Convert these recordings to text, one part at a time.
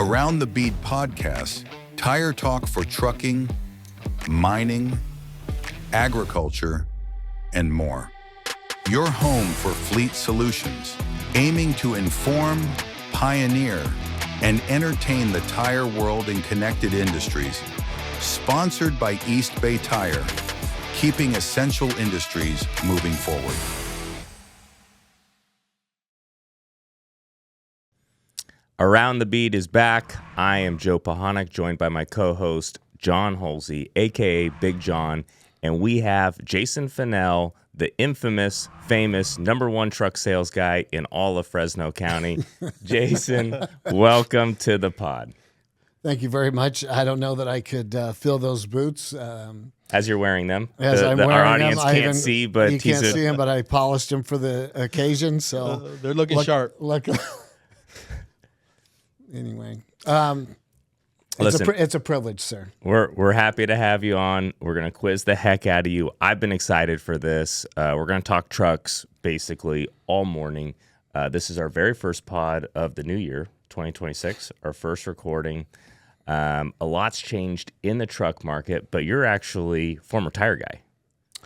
Around the Bead podcast, tire talk for trucking, mining, agriculture, and more. Your home for fleet solutions, aiming to inform, pioneer, and entertain the tire world in connected industries. Sponsored by East Bay Tire, keeping essential industries moving forward. Around the Bead is back. I am Joe Pahonic, joined by my co-host, John Holsey, a.k.a. Big John, and we have Jason Fennell, the infamous, famous #1 truck sales guy in all of Fresno County. Jason, welcome to the pod. Thank you very much. I don't know that I could fill those boots. As you're wearing them. As I'm wearing our audience them, can't see, but you can't see them, but I polished them for the occasion. So they're looking sharp. Anyway, Listen, it's a privilege, sir. We're happy to have you on. We're going to quiz the heck out of you. I've been excited for this. We're going to talk trucks basically all morning. This is our very first pod of the new year, 2026, our first recording. A lot's changed in the truck market, but you're actually former tire guy.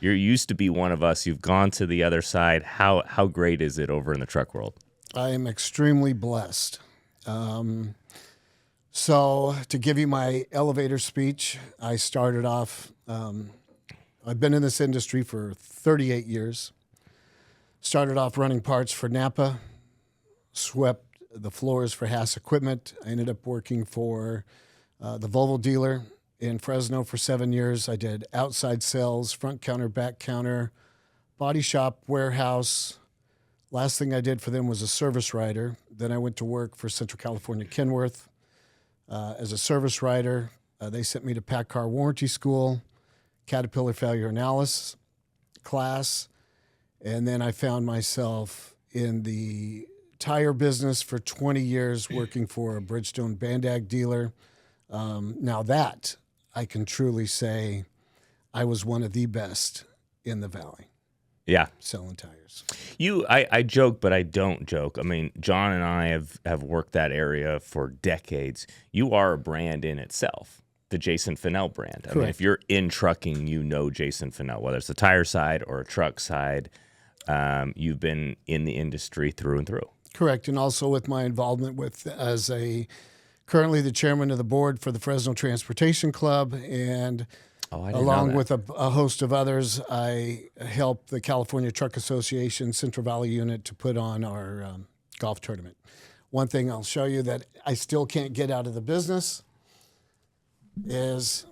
You used to be one of us. You've gone to the other side. How great is it over in the truck world? I am extremely blessed. So to give you my elevator speech, I started off, I've been in this industry for 38 years. Started off running parts for Napa, swept the floors for Haas Equipment. I ended up working for the Volvo dealer in Fresno for 7 years. I did outside sales, front counter, back counter, body shop, warehouse. Last thing I did for them was a service writer. Then I went to work for Central California Kenworth as a service writer. They sent me to PACCAR Warranty School, Caterpillar Failure Analysis class, and then I found myself in the tire business for 20 years working for a Bridgestone Bandag dealer. Now that I can truly say I was one of the best in the Valley. Yeah. Selling tires. I joke, but I don't joke. I mean, John and I have worked that area for decades. You are a brand in itself, the Jason Fennell brand. I mean, if you're in trucking, you know Jason Fennell, whether it's the tire side or a truck side. You've been in the industry through and through. Correct. And also with my involvement currently the chairman of the board for the Fresno Transportation Club, and along with a host of others, I helped the California Truck Association Central Valley unit to put on our golf tournament. One thing I'll show you that I still can't get out of the business is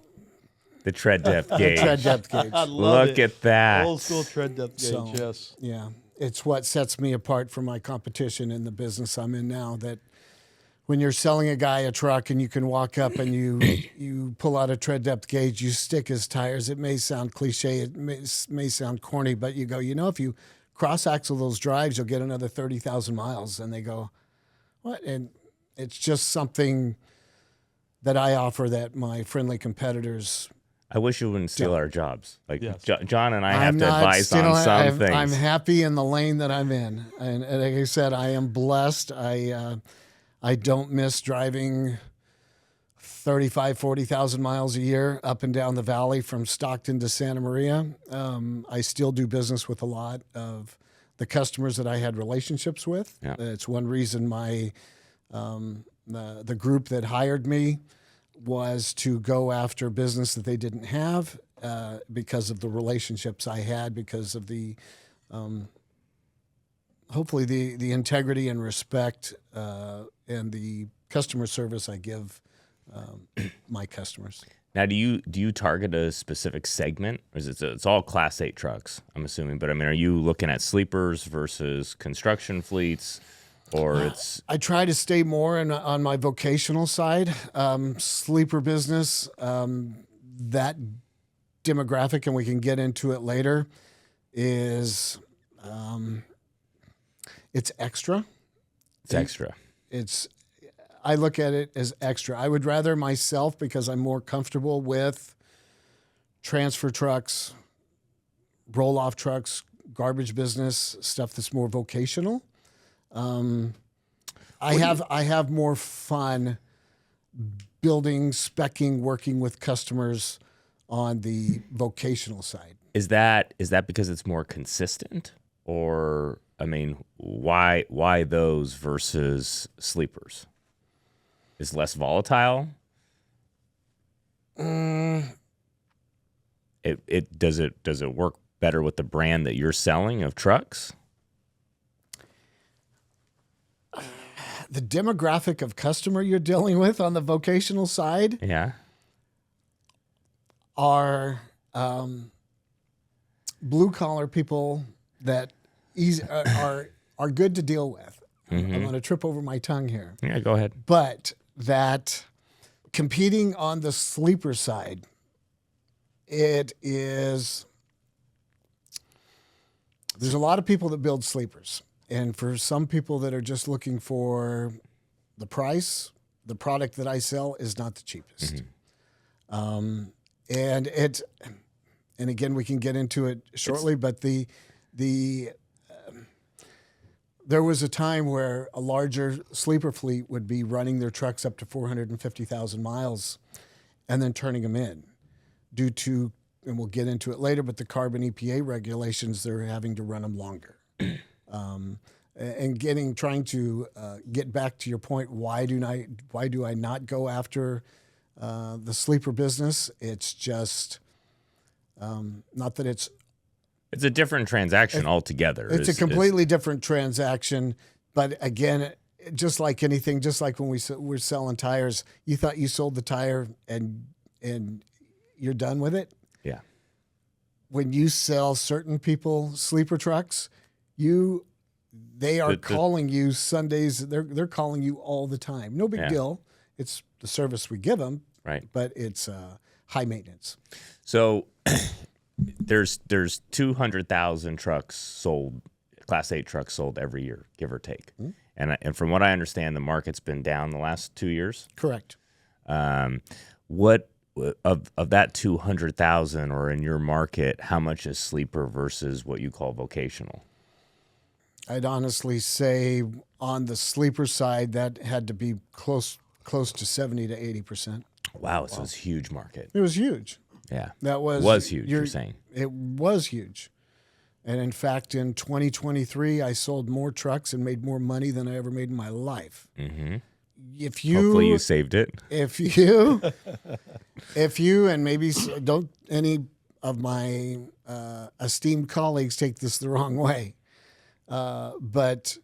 the tread depth gauge. The tread depth gauge. Look at that. Old school tread depth gauge, yes. Yeah, it's what sets me apart from my competition in the business I'm in now, that when you're selling a guy a truck and you can walk up and you pull out a tread depth gauge, you stick his tires. It may sound cliche, it may sound corny, but you go, if you cross-axle those drives, you'll get another 30,000 miles. And they go, what? And it's just something that I offer that my friendly competitors. I wish you wouldn't steal our jobs. Yes. John and I have to advise on some things. I'm happy in the lane that I'm in. And like I said, I am blessed. I don't miss driving 35, 40,000 miles a year up and down the valley from Stockton to Santa Maria. I still do business with a lot of the customers that I had relationships with. Yeah. It's one reason the group that hired me was to go after business that they didn't have because of the relationships I had, because of the hopefully the integrity and respect and the customer service I give my customers. Now, do you target a specific segment, or is it's all Class 8 trucks, I'm assuming? But I mean, are you looking at sleepers versus construction fleets, or it's? I try to stay more on my vocational side. Sleeper business, that demographic, and we can get into it later, is it's extra. It's extra. I look at it as extra. I would rather myself, because I'm more comfortable with transfer trucks, roll-off trucks, garbage business, stuff that's more vocational. I have more fun building, speccing, working with customers on the vocational side. Is that because it's more consistent, or I mean, why those versus sleepers? Is less volatile? It does it work better with the brand that you're selling of trucks? The demographic of customer you're dealing with on the vocational side Yeah. are blue collar people that are good to deal with. I'm going to trip over my tongue here. Yeah, go ahead. But that competing on the sleeper side, there's a lot of people that build sleepers. And for some people that are just looking for the price, the product that I sell is not the cheapest. And again, we can get into it shortly, but there was a time where a larger sleeper fleet would be running their trucks up to 450,000 miles and then turning them in due to, and we'll get into it later, but the carbon EPA regulations, they're having to run them longer. And trying to get back to your point, why do I not go after the sleeper business? It's just not that it's a different transaction altogether. It's a completely different transaction, but again, just like anything, just like when we're selling tires, you thought you sold the tire and you're done with it. Yeah. When you sell certain people sleeper trucks, they are calling you Sundays. They're calling you all the time. No big deal. It's the service we give them, right? But it's high maintenance. So there's 200,000 trucks sold, Class 8 trucks sold every year, give or take. And from what I understand, the market's been down the last 2 years. Correct. What of that 200,000, or in your market, how much is sleeper versus what you call vocational? I'd honestly say on the sleeper side, that had to be close to 70 to 80%. Wow, so it's a huge market. It was huge. Yeah, that was huge. You're saying it was huge, and in fact, in 2023, I sold more trucks and made more money than I ever made in my life. Mm-hmm. Hopefully you saved it. If you, and maybe don't any of my esteemed colleagues take this the wrong way. But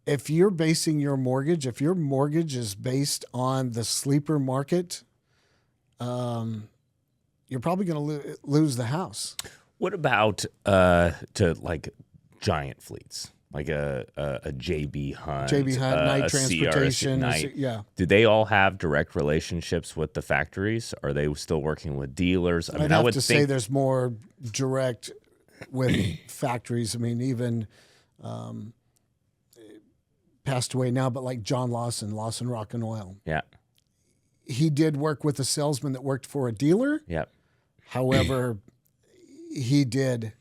if you're basing your mortgage, if your mortgage is based on the sleeper market, you're probably going to lose the house. What about to like giant fleets, like a JB Hunt, Night Transportation? Night. Do they all have direct relationships with the factories? Are they still working with dealers? I mean, I would say there's more direct with factories. I mean, even passed away now, but like John Lawson Rock and Oil. Yeah. He did work with a salesman that worked for a dealer. Yeah. However, he did,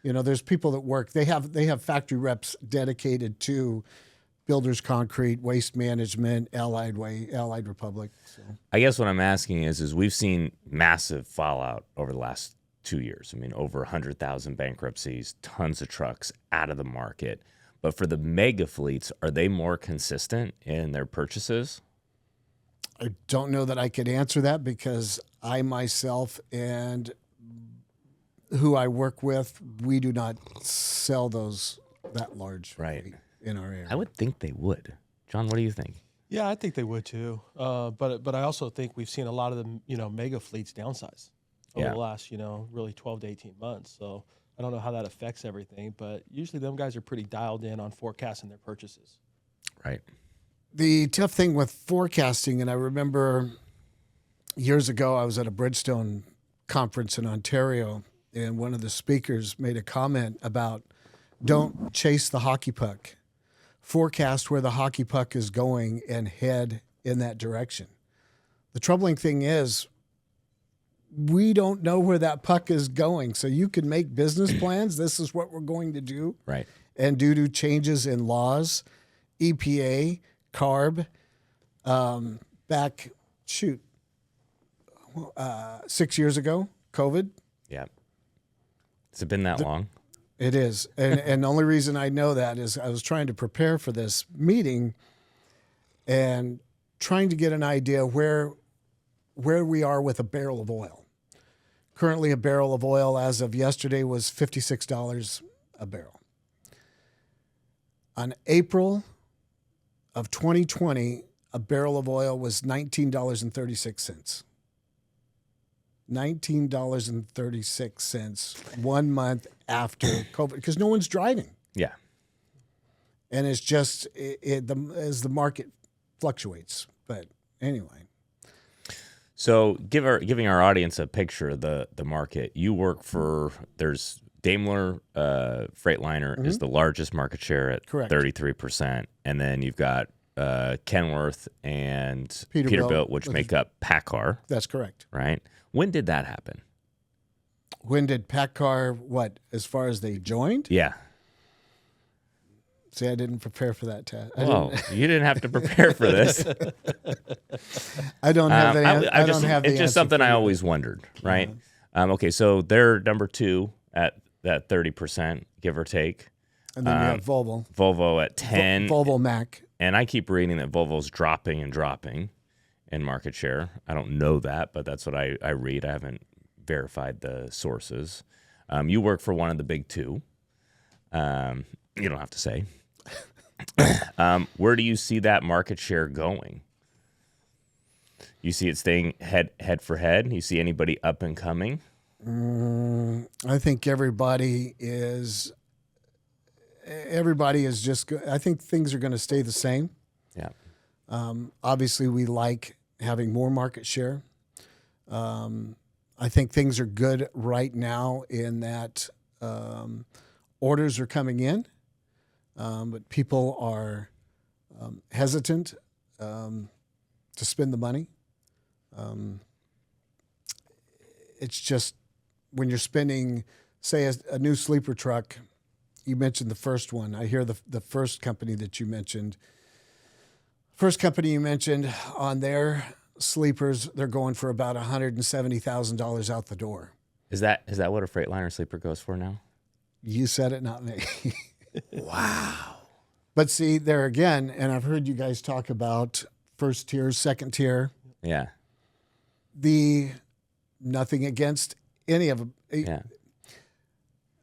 there's people that work. They have factory reps dedicated to Builders Concrete, Waste Management, Allied Republic. So. I guess what I'm asking is we've seen massive fallout over the last 2 years. I mean, over 100,000 bankruptcies, tons of trucks out of the market. But for the mega fleets, are they more consistent in their purchases? I don't know that I could answer that because I myself and who I work with, we do not sell that large in our area. I would think they would. John, what do you think? Yeah, I think they would too. But I also think we've seen a lot of the mega fleets downsize over the last really 12 to 18 months. So I don't know how that affects everything, but usually them guys are pretty dialed in on forecasting their purchases. Right. The tough thing with forecasting, and I remember years ago I was at a Bridgestone conference in Ontario, and one of the speakers made a comment about don't chase the hockey puck. Forecast where the hockey puck is going and head in that direction. The troubling thing is we don't know where that puck is going. So you can make business plans. This is what we're going to do. Right. And due to changes in laws, EPA, CARB, back, 6 years ago, COVID. Yeah. Has it been that long? It is. And the only reason I know that is I was trying to prepare for this meeting and trying to get an idea where we are with a barrel of oil. Currently, a barrel of oil as of yesterday was $56 a barrel. On April of 2020, a barrel of oil was $19.36. $19.36 1 month after COVID, because no one's driving. Yeah. And it's just as the market fluctuates. But anyway. So giving our audience a picture of the market, you work for, there's Daimler Freightliner is the largest market share at Correct. 33%. And then you've got Kenworth and Peterbilt, which make up PACCAR. That's correct. Right? When did that happen? When did PACCAR, as far as they joined? Yeah. See, I didn't prepare for that, Tad. Oh, you didn't have to prepare for this. I don't have the answer. It's just something I always wondered, right? Okay, so they're number 2 at that 30%, give or take. And then you have Volvo. Volvo at 10. Volvo Mac. And I keep reading that Volvo's dropping in market share. I don't know that, but that's what I read. I haven't verified the sources. You work for one of the big 2. You don't have to say. Where do you see that market share going? You see it staying head for head? You see anybody up and coming? I think everybody is just good. I think things are going to stay the same. Yeah. Obviously, we like having more market share. I think things are good right now in that orders are coming in, but people are hesitant to spend the money. It's just when you're spending, say, a new sleeper truck. You mentioned the first one. I hear the first company that you mentioned. First company you mentioned on their sleepers, they're going for about $170,000 out the door. Is that what a Freightliner sleeper goes for now? You said it, not me. Wow. But see, there again, and I've heard you guys talk about first tier, second tier. Yeah. Nothing against any of them. Yeah.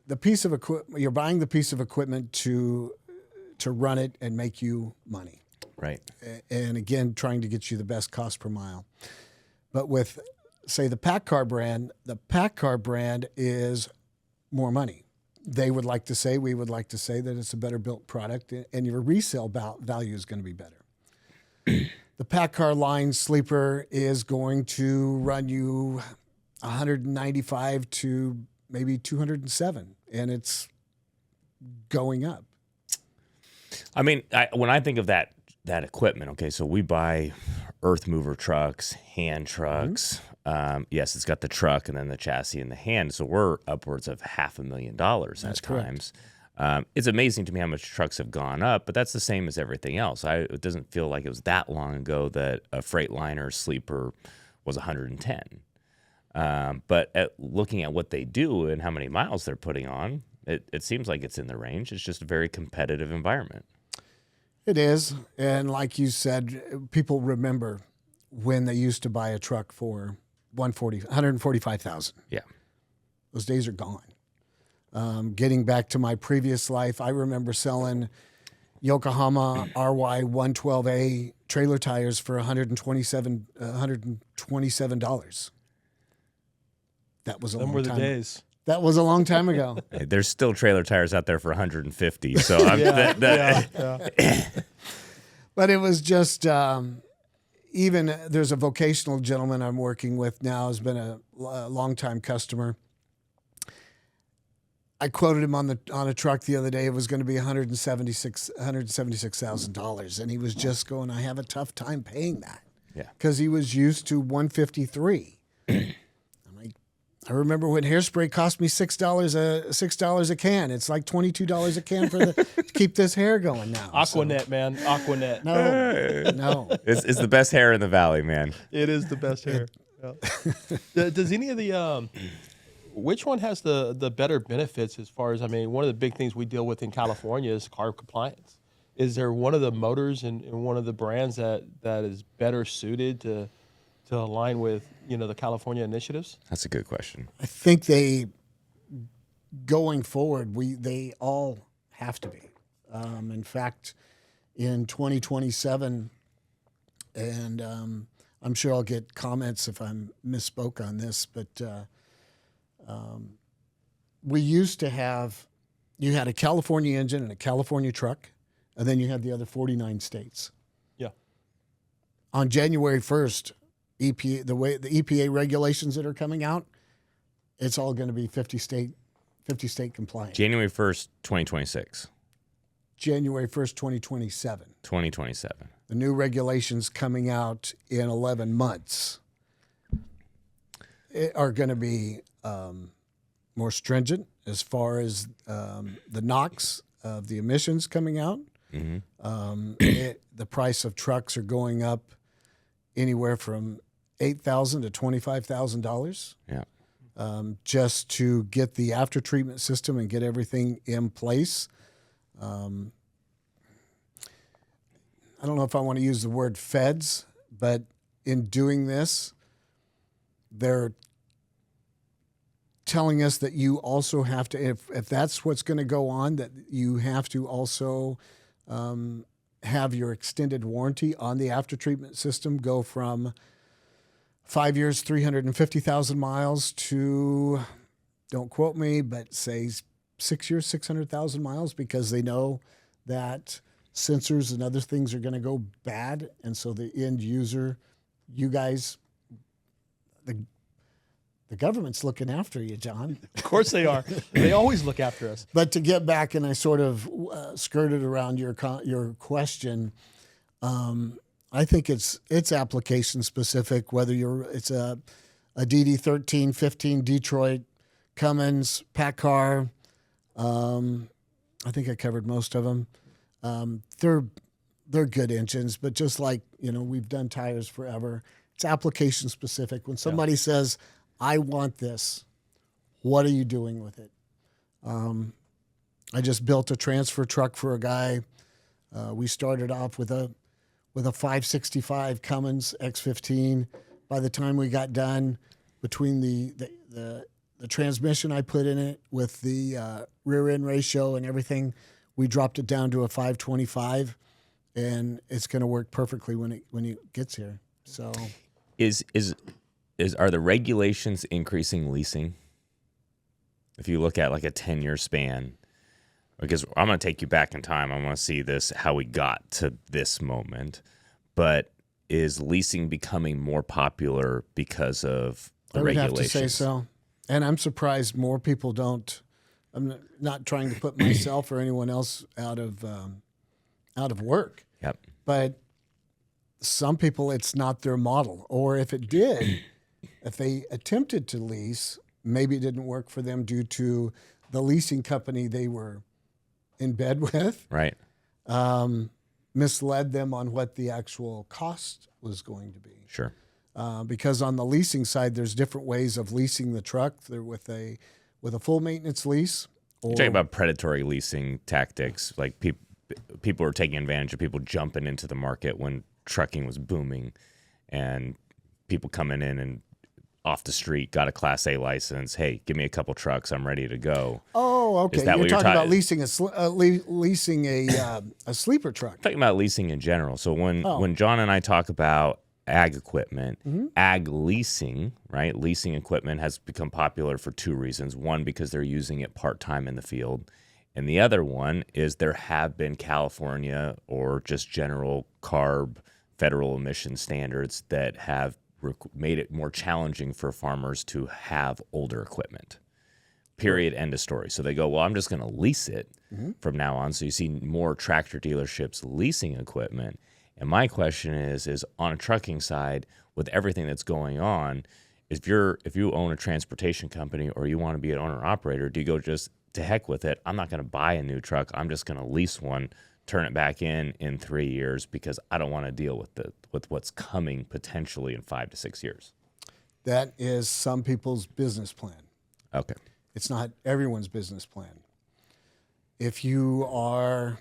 The piece of equipment, you're buying the piece of equipment to run it and make you money. Right. And again, trying to get you the best cost per mile. But with, say, the PACCAR brand is more money. They would like to say, we would like to say that it's a better built product and your resale value is going to be better. The PACCAR line sleeper is going to run you 195 to maybe 207, and it's going up. I mean, when I think of that equipment, okay, so we buy earth mover trucks, hand trucks. Yes, it's got the truck and then the chassis and the hand, so we're upwards of $500,000 at times. It's amazing to me how much trucks have gone up, but that's the same as everything else. It doesn't feel like it was that long ago that a Freightliner sleeper was 110. But looking at what they do and how many miles they're putting on, it seems like it's in the range. It's just a very competitive environment. It is. And like you said, people remember when they used to buy a truck for $145,000. Yeah. Those days are gone. Getting back to my previous life, I remember selling Yokohama RY 112A trailer tires for $127. That was a long time. Them were the days. That was a long time ago. Hey, there's still trailer tires out there for 150. So But it was just even there's a vocational gentleman I'm working with now, has been a longtime customer. I quoted him on a truck the other day. It was going to be $176,000, and he was just going, I have a tough time paying that. Yeah. Because he was used to 153. I'm like, I remember when hairspray cost me $6 a can. It's like $22 a can for to keep this hair going now. Aquanet, man. Aquanet. No. It's the best hair in the valley, man. It is the best hair. Yeah. Does any of the which one has the better benefits as far as, I mean, one of the big things we deal with in California is carb compliance. Is there one of the motors and one of the brands that is better suited to align with, the California initiatives? That's a good question. I think going forward, they all have to be. In fact, in 2027, and I'm sure I'll get comments if I misspoke on this, but we used to have, you had a California engine and a California truck, and then you had the other 49 states. Yeah. On January 1st, the EPA regulations that are coming out, it's all going to be 50 state compliant. January 1st, 2026. January 1st, 2027. 2027. The new regulations coming out in 11 months are going to be more stringent as far as the NOx of the emissions coming out. Mm-hmm. The price of trucks are going up anywhere from $8,000 to $25,000. Yeah. Just to get the after treatment system and get everything in place. I don't know if I want to use the word feds, but in doing this, they're telling us that you also have to, if that's what's going to go on, that you have to also have your extended warranty on the after treatment system go from 5 years, 350,000 miles to, don't quote me, but say 6 years, 600,000 miles, because they know that sensors and other things are going to go bad. And so the end user, you guys, the government's looking after you, John. Of course they are. They always look after us. But to get back, and I sort of skirted around your question, I think it's application specific, whether it's a DD13, 15 Detroit, Cummins, PACCAR. I think I covered most of them. They're good engines, but just like, we've done tires forever, it's application specific. When somebody says, I want this, what are you doing with it? I just built a transfer truck for a guy. We started off with a 565 Cummins X15. By the time we got done, between the transmission I put in it with the rear end ratio and everything, we dropped it down to a 525, and it's going to work perfectly when it gets here. So, are the regulations increasing leasing? If you look at like a 10-year span, because I'm going to take you back in time. I want to see how we got to this moment. But is leasing becoming more popular because of the regulations? I would have to say so. And I'm surprised more people don't. I'm not trying to put myself or anyone else out of work. Yep. But some people, it's not their model. Or if it did, if they attempted to lease, maybe it didn't work for them due to the leasing company they were in bed with. Right. Misled them on what the actual cost was going to be. Sure. Because on the leasing side, there's different ways of leasing the truck. They're with a full maintenance lease. You're talking about predatory leasing tactics, like people are taking advantage of people jumping into the market when trucking was booming, and people coming in and off the street, got a Class A license. Hey, give me a couple trucks. I'm ready to go. Oh, okay. You're talking about leasing a sleeper truck. I'm talking about leasing in general. So when John and I talk about ag equipment, ag leasing, right? Leasing equipment has become popular for two reasons. One, because they're using it part-time in the field. And the other one is there have been California or just general CARB federal emission standards that have made it more challenging for farmers to have older equipment. Period. End of story. So they go, well, I'm just going to lease it from now on. So you see more tractor dealerships leasing equipment. And my question is on a trucking side, with everything that's going on, if you own a transportation company or you want to be an owner operator, do you go just to heck with it? I'm not going to buy a new truck. I'm just going to lease one, turn it back in 3 years because I don't want to deal with what's coming potentially in 5 to 6 years. That is some people's business plan. Okay. It's not everyone's business plan. If you are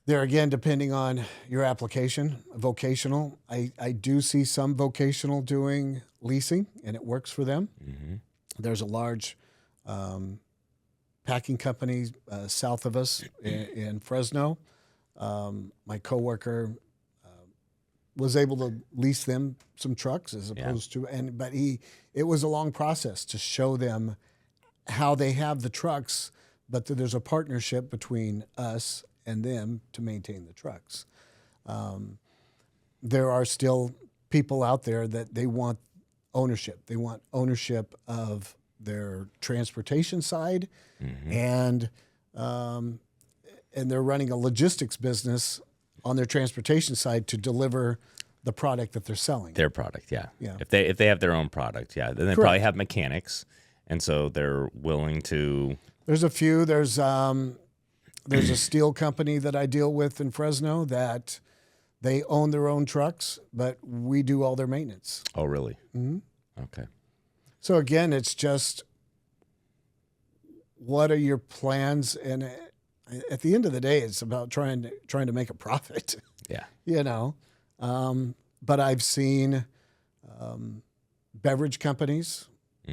there, again, depending on your application, vocational, I do see some vocational doing leasing, and it works for them. Mm-hmm. There's a large packing company south of us in Fresno. My coworker was able to lease them some trucks as opposed to, but it was a long process to show them how they have the trucks, but that there's a partnership between us and them to maintain the trucks. There are still people out there that they want ownership. They want ownership of their transportation side, and they're running a logistics business on their transportation side to deliver the product that they're selling. Their product, yeah. Yeah. If they have their own product, yeah, then they probably have mechanics, and so they're willing to. There's a few. There's a steel company that I deal with in Fresno that they own their own trucks, but we do all their maintenance. Oh, really? Mm-hmm. Okay. So again, it's just what are your plans, and at the end of the day, it's about trying to make a profit. Yeah. You know, but I've seen beverage companies,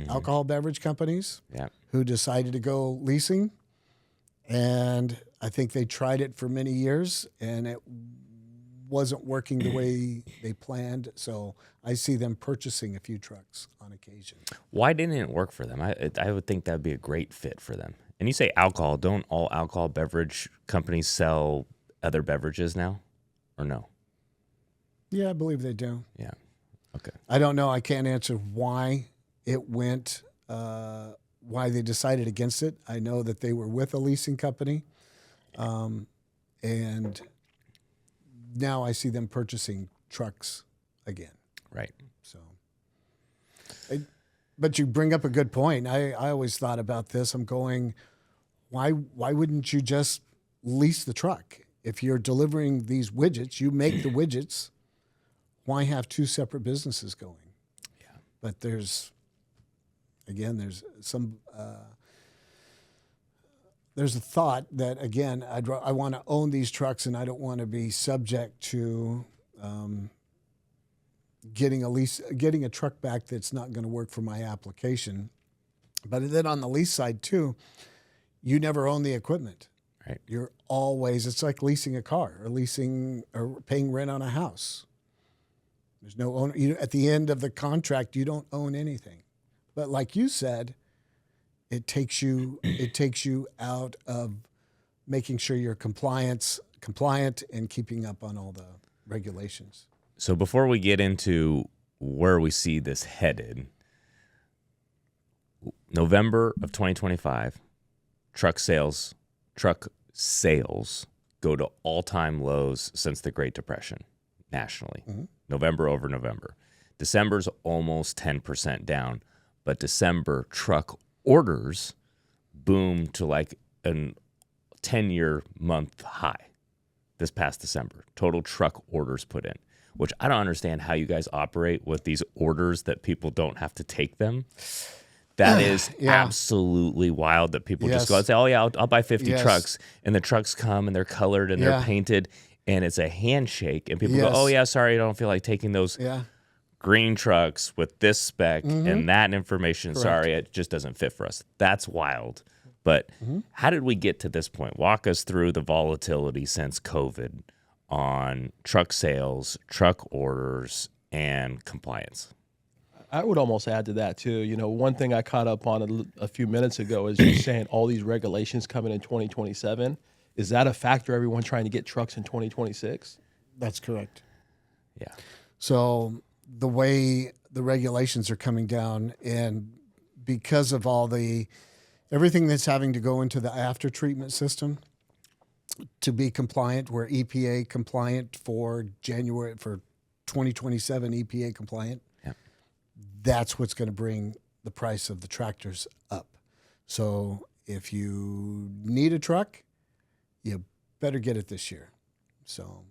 alcohol beverage companies, who decided to go leasing. And I think they tried it for many years, and it wasn't working the way they planned. So I see them purchasing a few trucks on occasion. Why didn't it work for them? I would think that would be a great fit for them. And you say alcohol. Don't all alcohol beverage companies sell other beverages now, or no? Yeah, I believe they do. Yeah. Okay. I don't know. I can't answer why it went. Why they decided against it. I know that they were with a leasing company, and now I see them purchasing trucks again. Right. So, but you bring up a good point. I always thought about this. I'm going, why wouldn't you just lease the truck? If you're delivering these widgets, you make the widgets. Why have two separate businesses going? Yeah. But there's some there's a thought that, again, I want to own these trucks, and I don't want to be subject to getting a truck back that's not going to work for my application. But then on the lease side too, you never own the equipment. Right. It's like leasing a car or paying rent on a house. There's no owner. At the end of the contract, you don't own anything. But like you said, it takes you out of making sure you're compliant and keeping up on all the regulations. So before we get into where we see this headed, November of 2025, truck sales go to all-time lows since the Great Depression nationally. Mm-hmm. November over November. December's almost 10% down. But December truck orders boomed to like a 10-year month high this past December. Total truck orders put in, which I don't understand how you guys operate with these orders that people don't have to take them. That is absolutely wild that people just go and say, oh, yeah, I'll buy 50 trucks. And the trucks come and they're colored and they're painted and it's a handshake. And people go, oh, yeah, sorry, I don't feel like taking those. Yeah. Green trucks with this spec and that information. Correct. Sorry, it just doesn't fit for us. That's wild. But how did we get to this point? Walk us through the volatility since COVID on truck sales, truck orders, and compliance. I would almost add to that too. You know, one thing I caught up on a few minutes ago is you're saying all these regulations coming in 2027. Is that a factor? Everyone trying to get trucks in 2026? That's correct. Yeah. So the way the regulations are coming down, and because of everything that's having to go into the after treatment system to be compliant, we're EPA compliant for 2027 EPA compliant. Yep. that's what's going to bring the price of the tractors up. So if you need a truck, you better get it this year. So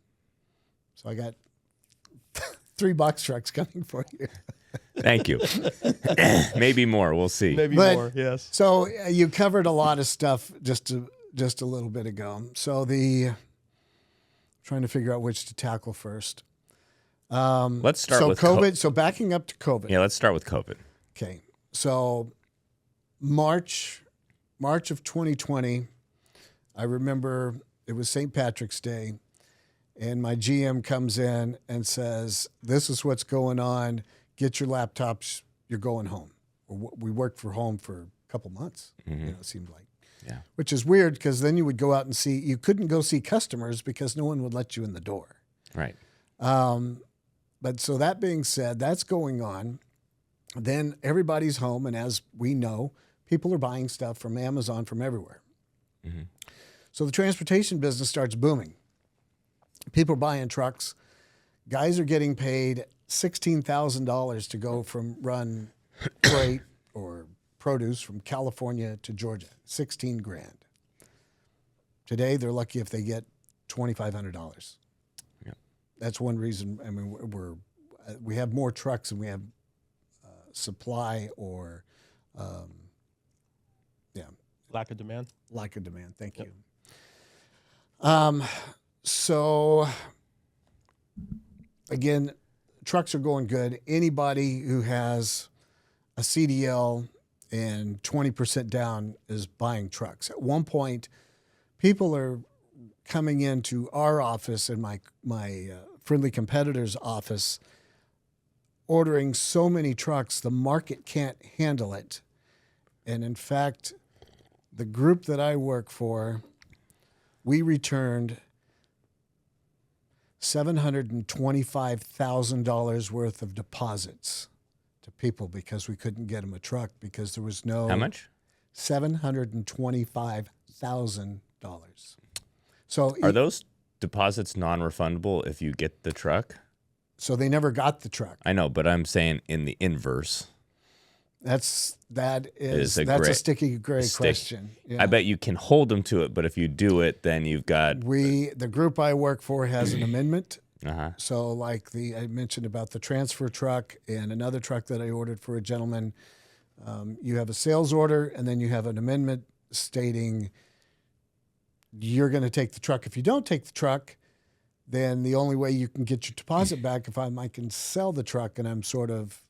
I got 3 box trucks coming for you. Thank you. Maybe more. We'll see. Maybe But- more. Yes. So you covered a lot of stuff just a little bit ago. So trying to figure out which to tackle first. Let's start with COVID. So backing up to COVID. Yeah, let's start with COVID. Okay. So March of 2020, I remember it was St. Patrick's Day, and my GM comes in and says, "This is what's going on. Get your laptops. You're going home." We worked from home for a couple months. It seemed like. Yeah. Which is weird because then you would go out and you couldn't go see customers because no one would let you in the door. Right. But so that being said, that's going on. Then everybody's home, and as we know, people are buying stuff from Amazon from everywhere. Mm-hmm. So the transportation business starts booming. People are buying trucks. Guys are getting paid $16,000 to go run freight or produce from California to Georgia. 16 grand. Today, they're lucky if they get $2,500. Yeah. That's one reason. I mean, we have more trucks than we have supply or, Lack of demand. lack of demand. Thank Yep. you. So again, trucks are going good. Anybody who has a CDL and 20% down is buying trucks. At one point, people are coming into our office and my friendly competitor's office, ordering so many trucks, the market can't handle it. And in fact, the group that I work for, we returned $725,000 worth of deposits to people because we couldn't get them a truck because there was no... How much? $725,000. So Are those deposits non-refundable if you get the truck? So they never got the truck. I know, but I'm saying in the inverse. That's a a sticky gray question. Yeah. I bet you can hold them to it, but if you do it, then you've got... The group I work for has an amendment. Uh-huh. So like I mentioned about the transfer truck and another truck that I ordered for a gentleman, you have a sales order and then you have an amendment stating you're going to take the truck. If you don't take the truck, then the only way you can get your deposit back if I can sell the truck, and I'm sort of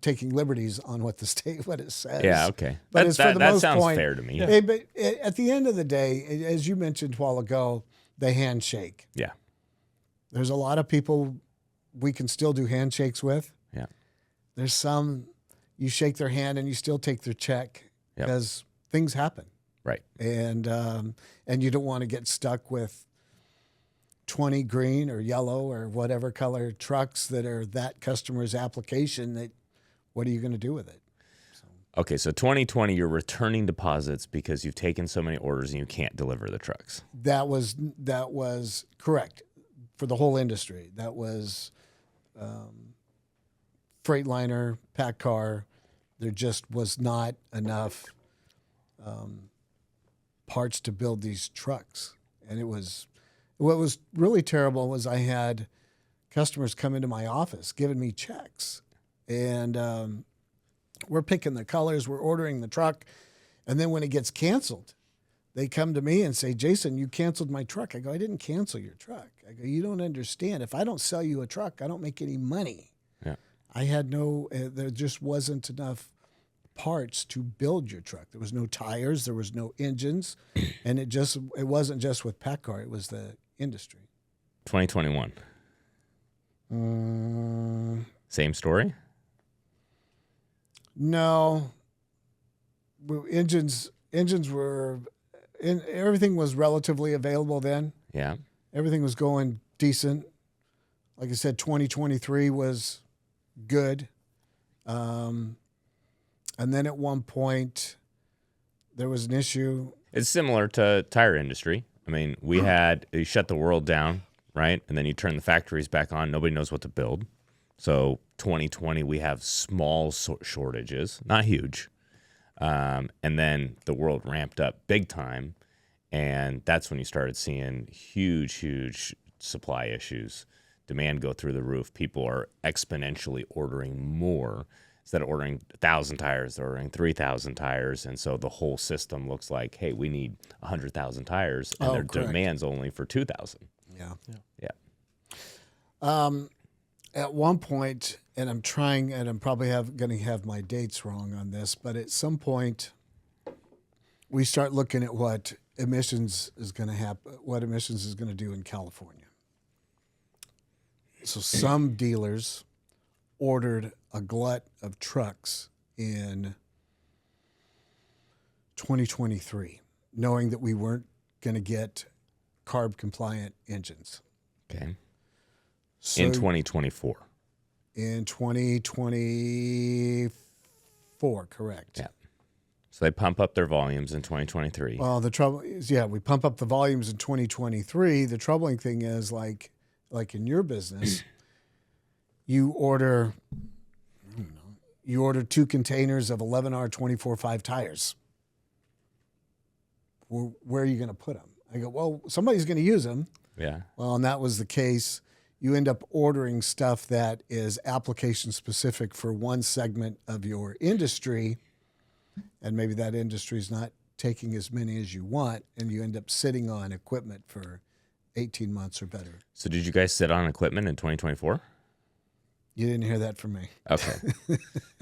taking liberties on what it says. Yeah, okay. But That, it's for that, the that most sounds point, fair to me. Hey, but at the end of the day, as you mentioned a while ago, the handshake. Yeah. There's a lot of people we can still do handshakes with. Yeah. There's some you shake their hand and you still take their check because things happen. Right. And you don't want to get stuck with 20 green or yellow or whatever color trucks that are that customer's application. What are you going to do with it? Okay, so 2020, you're returning deposits because you've taken so many orders and you can't deliver the trucks. That was correct for the whole industry. That was Freightliner, PACCAR. There just was not enough parts to build these trucks. And what was really terrible was I had customers come into my office giving me checks. And we're picking the colors, we're ordering the truck. And then when it gets canceled, they come to me and say, "Jason, you canceled my truck." I go, "I didn't cancel your truck." I go, "You don't understand. If I don't sell you a truck, I don't make any money." Yeah. I had there just wasn't enough parts to build your truck. There was no tires, there was no engines, and it wasn't just with PACCAR, it was the industry. 2021. Same story? No. Engines were everything was relatively available then. Yeah. Everything was going decent. Like I said, 2023 was good. And then at one point, there was an issue. It's similar to tire industry. I mean, you shut the world down, right? And then you turn the factories back on. Nobody knows what to build. So 2020, we have small shortages, not huge. And then the world ramped up big time. And that's when you started seeing huge supply issues, demand go through the roof. People are exponentially ordering more. Instead of ordering 1,000 tires, they're ordering 3,000 tires. And so the whole system looks like, hey, we need 100,000 tires, and their correct. demand's only for 2,000. Yeah. Yeah. At one point, and I'm trying, and I'm probably going to have my dates wrong on this, but at some point, we start looking at what emissions is going to happen, what emissions is going to do in California. So some dealers ordered a glut of trucks in 2023, knowing that we weren't going to get CARB compliant engines. Okay. So In 2024. in 2024, correct. Yeah. So they pump up their volumes in 2023. Well, the trouble is, we pump up the volumes in 2023. The troubling thing is, like in your business, you order 2 containers of 11R 24/5 tires. Where are you going to put them? I go, well, somebody's going to use them. Yeah. Well, and that was the case. You end up ordering stuff that is application specific for one segment of your industry, and maybe that industry is not taking as many as you want, and you end up sitting on equipment for 18 months or better. So did you guys sit on equipment in 2024? You didn't hear that from me. Okay.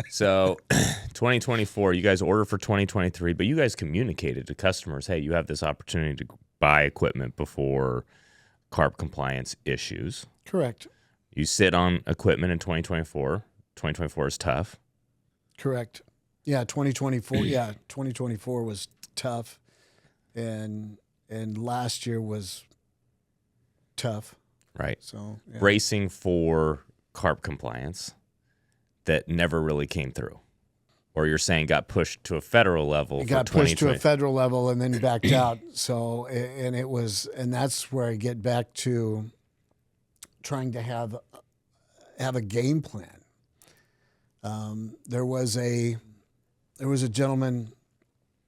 So 2024, you guys order for 2023, but you guys communicated to customers, hey, you have this opportunity to buy equipment before CARB compliance issues. Correct. You sit on equipment in 2024. 2024 is tough. Correct. Yeah, 2024. 2024 was tough, and last year was tough. Right. So Racing for CARB compliance that never really came through, or you're saying got pushed to a federal level. It got pushed to a federal level and then backed out. So, and that's where I get back to trying to have a game plan. There was a gentleman,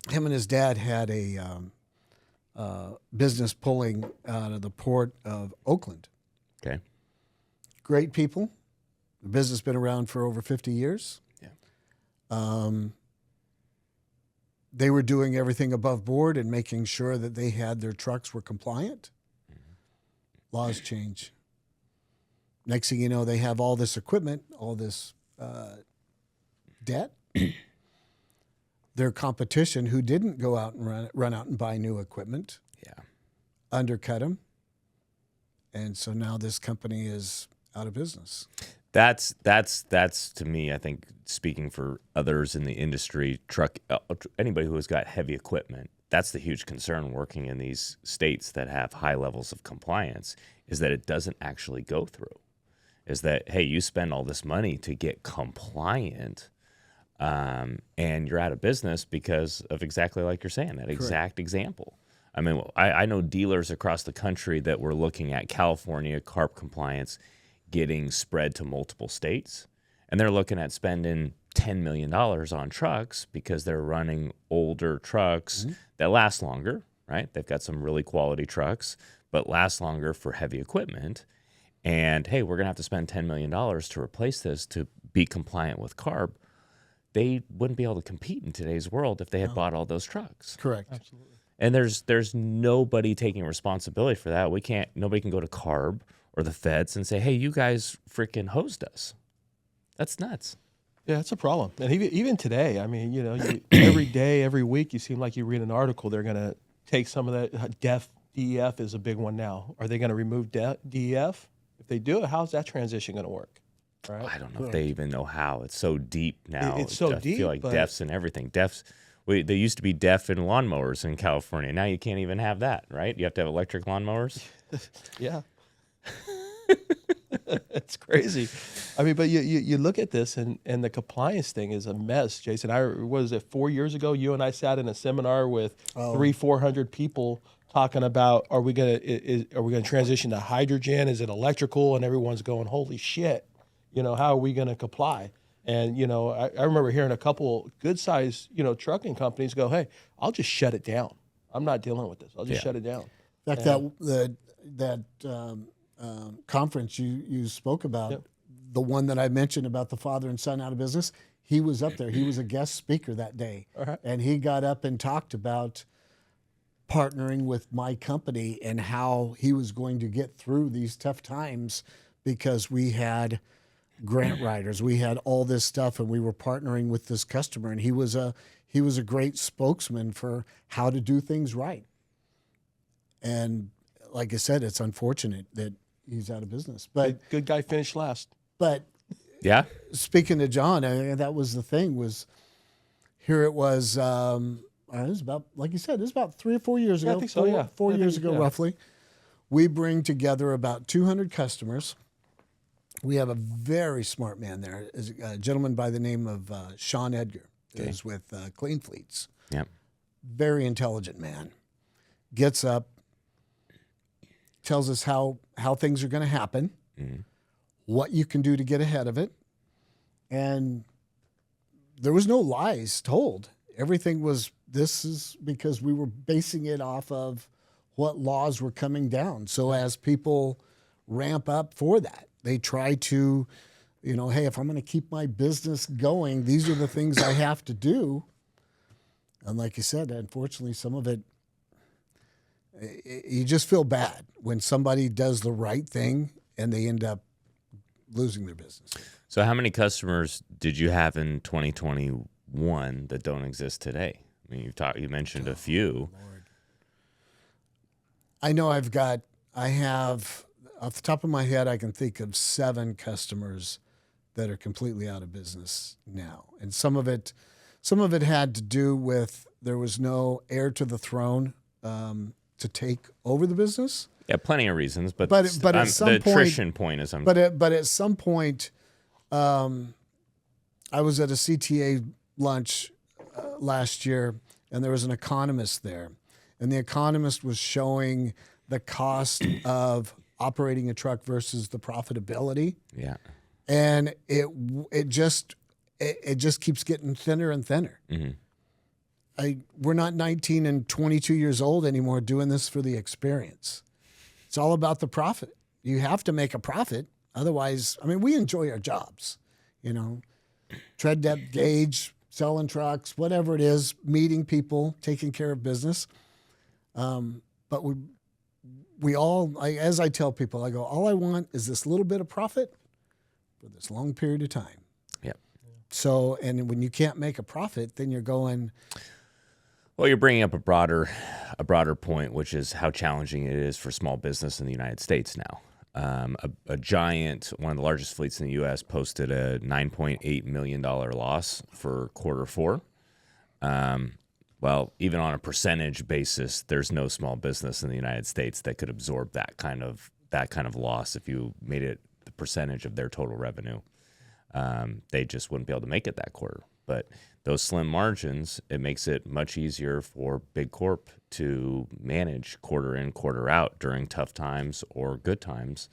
him and his dad had a business pulling out of the port of Oakland. Okay. Great people. The business has been around for over 50 years. Yeah. They were doing everything above board and making sure that they had their trucks were compliant. Mm-hmm. Laws change. Next thing you know, they have all this equipment, all this debt. Their competition, who didn't go out and run out and buy new equipment, undercut them. And so now this company is out of business. That's to me, I think, speaking for others in the industry, anybody who has got heavy equipment, that's the huge concern working in these states that have high levels of compliance, is that it doesn't actually go through. Is that, hey, you spend all this money to get compliant, and you're out of business because of exactly like you're saying, that exact example. I mean, I know dealers across the country that were looking at California CARB compliance getting spread to multiple states, and they're looking at spending $10 million on trucks because they're running older trucks that last longer, right? They've got some really quality trucks, but last longer for heavy equipment. And hey, we're going to have to spend $10 million to replace this to be compliant with CARB. They wouldn't be able to compete in today's world if they had bought all those trucks. Correct. Absolutely. And there's nobody taking responsibility for that. Nobody can go to CARB or the feds and say, hey, you guys freaking hosed us. That's nuts. Yeah, it's a problem. And even today, I mean, every day, every week, you seem like you read an article, they're going to take some of that DEF is a big one now. Are they going to remove DEF? If they do it, how's that transition going to work? Right? I don't know if they even know how. It's so deep now. It's so I deep. feel like DEFs and everything. They used to be DEF in lawnmowers in California. Now you can't even have that, right? You have to have electric lawnmowers. Yeah. It's crazy. I mean, but you look at this and the compliance thing is a mess, Jason. Was it 4 years ago? You and I sat in a seminar with 400 people talking about are we gonna transition to hydrogen? Is it electrical? And everyone's going, holy shit. How are we going to comply? And, I remember hearing a couple good sized, trucking companies go, hey, I'll just shut it down. I'm not dealing with this. I'll just shut it down. In fact, that conference you spoke about, the one that I mentioned about the father and son out of business, he was up there. He was a guest speaker that day. And he got up and talked about partnering with my company and how he was going to get through these tough times because we had grant writers, we had all this stuff, and we were partnering with this customer. And he was a great spokesman for how to do things right. And like I said, it's unfortunate that he's out of business. But good guy finished last. But yeah, speaking to John, that was the thing. Was here it was. It was about, like you said, it was about 3 or 4 years ago. I think so. Yeah, 4 years ago, roughly. We bring together about 200 customers. We have a very smart man there, a gentleman by the name of Sean Edgar, who's with Clean Fleets. Yep. Very intelligent man. Gets up, tells us how things are going to happen, what you can do to get ahead of it. And there was no lies told. Everything was, this is because we were basing it off of what laws were coming down. So as people ramp up for that, they try to, hey, if I'm going to keep my business going, these are the things I have to do. And like you said, unfortunately, some of it, you just feel bad when somebody does the right thing and they end up losing their business. So how many customers did you have in 2021 that don't exist today? I mean, you mentioned a few. Lord. I know I have, off the top of my head, I can think of 7 customers that are completely out of business now. And some of it had to do with there was no heir to the throne to take over the business. Yeah, plenty of reasons, but at some the point, attrition point is but at some point, I was at a CTA lunch last year, and there was an economist there, and the economist was showing the cost of operating a truck versus the profitability. Yeah, and it just keeps getting thinner and thinner. Mm-hmm. We're not 19 and 22 years old anymore doing this for the experience. It's all about the profit. You have to make a profit. Otherwise, we enjoy our jobs, tread depth gauge, selling trucks, whatever it is, meeting people, taking care of business. But we all, as I tell people, I go, all I want is this little bit of profit for this long period of time. Yep. So, and when you can't make a profit, then you're going. Well, you're bringing up a broader point, which is how challenging it is for small business in the United States now. A giant, one of the largest fleets in the U.S., posted a $9.8 million loss for Q4. Well, even on a percentage basis, there's no small business in the United States that could absorb that kind of loss if you made it the percentage of their total revenue. They just wouldn't be able to make it that quarter. But those slim margins, it makes it much easier for big corp to manage quarter in, quarter out during tough times or good times,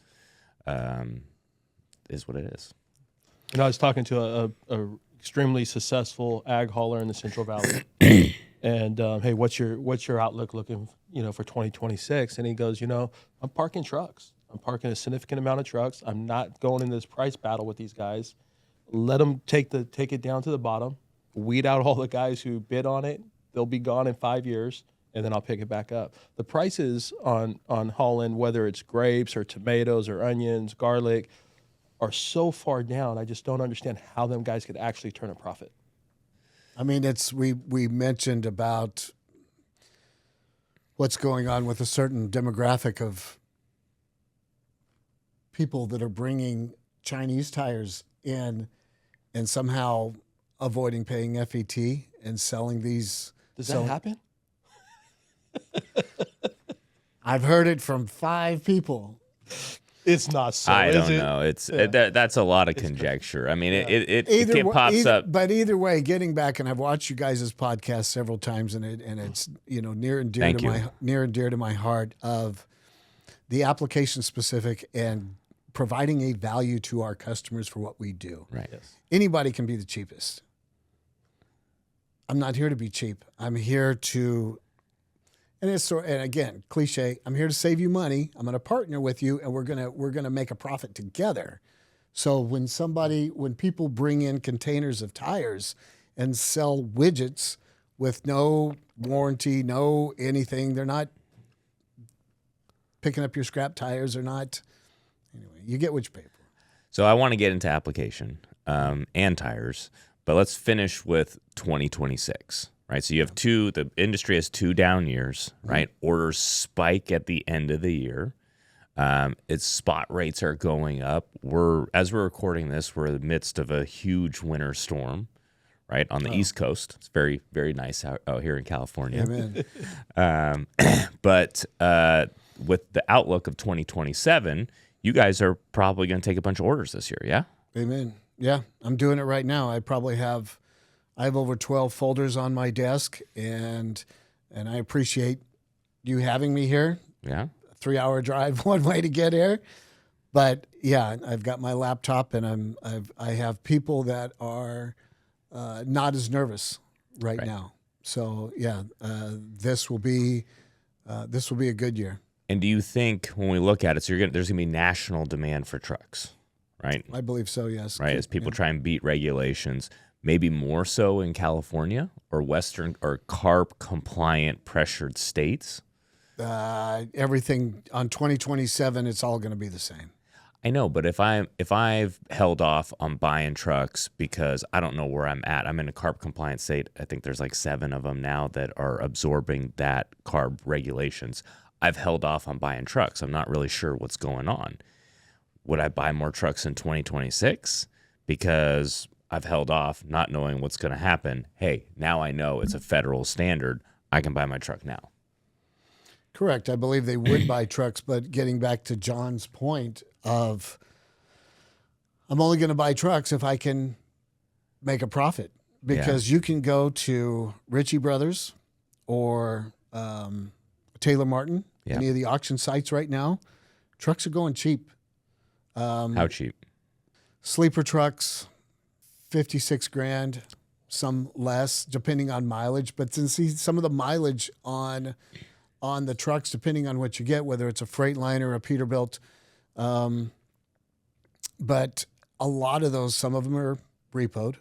is what it is. I was talking to a extremely successful ag hauler in the Central Valley. And hey, what's your outlook looking, for 2026? And he goes, I'm parking trucks. I'm parking a significant amount of trucks. I'm not going into this price battle with these guys. Let them take it down to the bottom, weed out all the guys who bid on it. They'll be gone in 5 years, and then I'll pick it back up. The prices on hauling, whether it's grapes or tomatoes or onions, garlic, are so far down. I just don't understand how them guys could actually turn a profit. We mentioned about what's going on with a certain demographic of people that are bringing Chinese tires in and somehow avoiding paying FET and selling these. Does that happen? I've heard it from 5 people. It's not so. I don't know. It's that's a lot of conjecture. It pops up. But either way, getting back, and I've watched you guys' podcast several times, and it's near and dear to my heart of the application specific and providing a value to our customers for what we do. Right. Yes. Anybody can be the cheapest. I'm not here to be cheap. I'm here to, and again, cliche, I'm here to save you money. I'm going to partner with you, and we're going to make a profit together. So when people bring in containers of tires and sell widgets with no warranty, no anything, they're not picking up your scrap tires. They're not. Anyway, you get what you pay for. So I want to get into application and tires, but let's finish with 2026, right? So you have the industry has 2 down years, right? Orders spike at the end of the year. Its spot rates are going up. As we're recording this, we're in the midst of a huge winter storm, right? On the East Coast. It's very, very nice out here in California. Amen. But with the outlook of 2027, you guys are probably going to take a bunch of orders this year, yeah? Amen. Yeah, I'm doing it right now. I have over 12 folders on my desk, and I appreciate you having me here. Yeah. 3-hour drive one way to get here. But yeah, I've got my laptop, and I have people that are not as nervous right now. So yeah, this will be a good year. And do you think when we look at it, so there's going to be national demand for trucks, right? I believe so. Yes. Right, as people try and beat regulations, maybe more so in California or Western or CARB compliant pressured states. Everything on 2027, it's all going to be the same. I know, but if I've held off on buying trucks because I don't know where I'm at, I'm in a CARB compliant state. I think there's like 7 of them now that are absorbing that CARB regulations. I've held off on buying trucks. I'm not really sure what's going on. Would I buy more trucks in 2026 because I've held off not knowing what's going to happen? Hey, now I know it's a federal standard. I can buy my truck now. Correct. I believe they would buy trucks, but getting back to John's point of I'm only going to buy trucks if I can make a profit, because you can go to Ritchie Brothers or Taylor Martin, any of the auction sites right now. Trucks are going cheap. How cheap? Sleeper trucks, 56 grand, some less, depending on mileage. But see some of the mileage on the trucks, depending on what you get, whether it's a Freightliner or a Peterbilt. But a lot of those, some of them are repoed.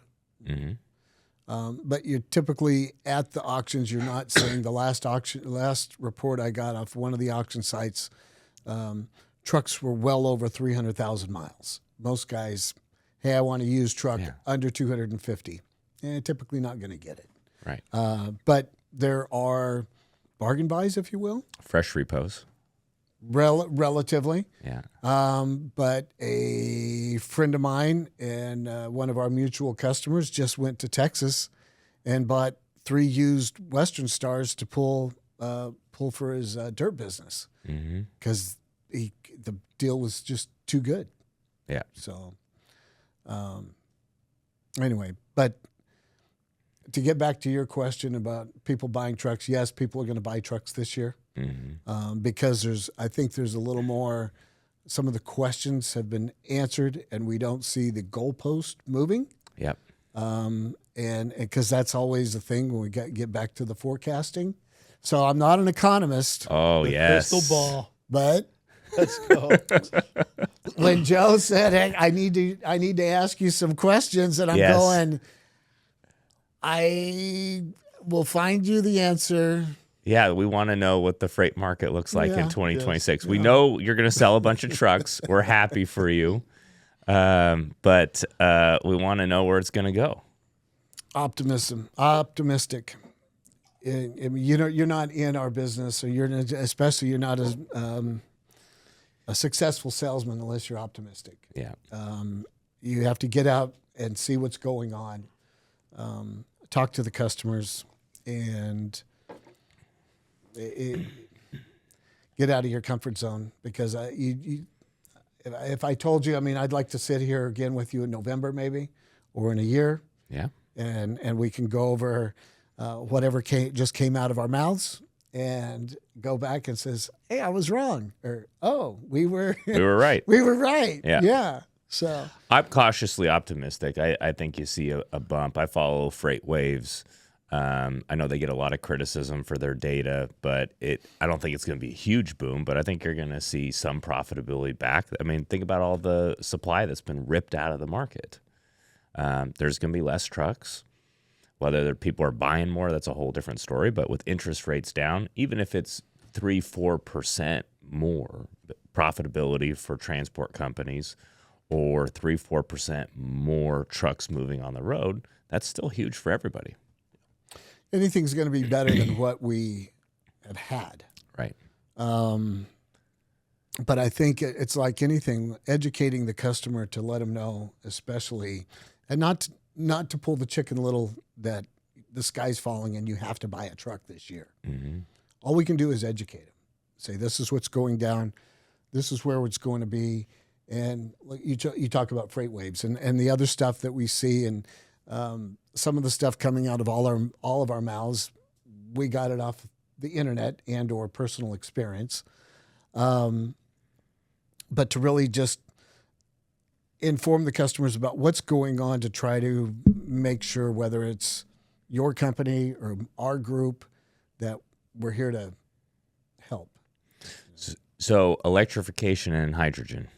Mm-hmm. But you're typically at the auctions, you're not seeing the last report I got off one of the auction sites. Trucks were well over 300,000 miles. Most guys, hey, I want a used truck under 250. Typically not going to get it. Right. But there are bargain buys, if you will. Fresh repos. Relatively. Yeah. But a friend of mine and one of our mutual customers just went to Texas and bought 3 used Western Stars to pull for his dirt business, because the deal was just too good. Yeah. So anyway, but to get back to your question about people buying trucks, yes, people are going to buy trucks this year. Because I think there's a little more, some of the questions have been answered and we don't see the goalpost moving. Yep. And because that's always the thing when we get back to the forecasting. So I'm not an economist. Oh, yes. Crystal ball. But Let's go. when Joe said, hey, I need to ask you some questions, and I'm going, I will find you the answer. Yeah, we want to know what the freight market looks like in 2026. Yes. We know you're going to sell a bunch of trucks. We're happy for you. But we want to know where it's going to go. Optimistic. You're not in our business, or you're not a successful salesman unless you're optimistic. Yeah. You have to get out and see what's going on, talk to the customers, and get out of your comfort zone, because if I told you, I'd like to sit here again with you in November maybe, or in a year. Yeah. And we can go over whatever just came out of our mouths, and go back and says, "Hey, I was wrong," or "Oh, we were right. we were right." Yeah. Yeah. So I'm cautiously optimistic. I think you see a bump. I follow Freight Waves. I know they get a lot of criticism for their data, but I don't think it's going to be a huge boom, but I think you're going to see some profitability back. I mean, think about all the supply that's been ripped out of the market. There's going to be less trucks. Whether people are buying more, that's a whole different story. But with interest rates down, even if it's 3-4% more profitability for transport companies, or 3-4% more trucks moving on the road, that's still huge for everybody. anything's going to be better than what we have had. Right. But I think it's like anything, educating the customer to let them know, especially, and not to pull the chicken little that the sky's falling and you have to buy a truck this year. Mm-hmm. All we can do is educate them. Say, this is what's going down. This is where it's going to be. And you talk about Freight Waves and the other stuff that we see, and some of the stuff coming out of all of our mouths, we got it off the internet and or personal experience. But to really just inform the customers about what's going on to try to make sure, whether it's your company or our group, that we're here to help. So electrification and hydrogen.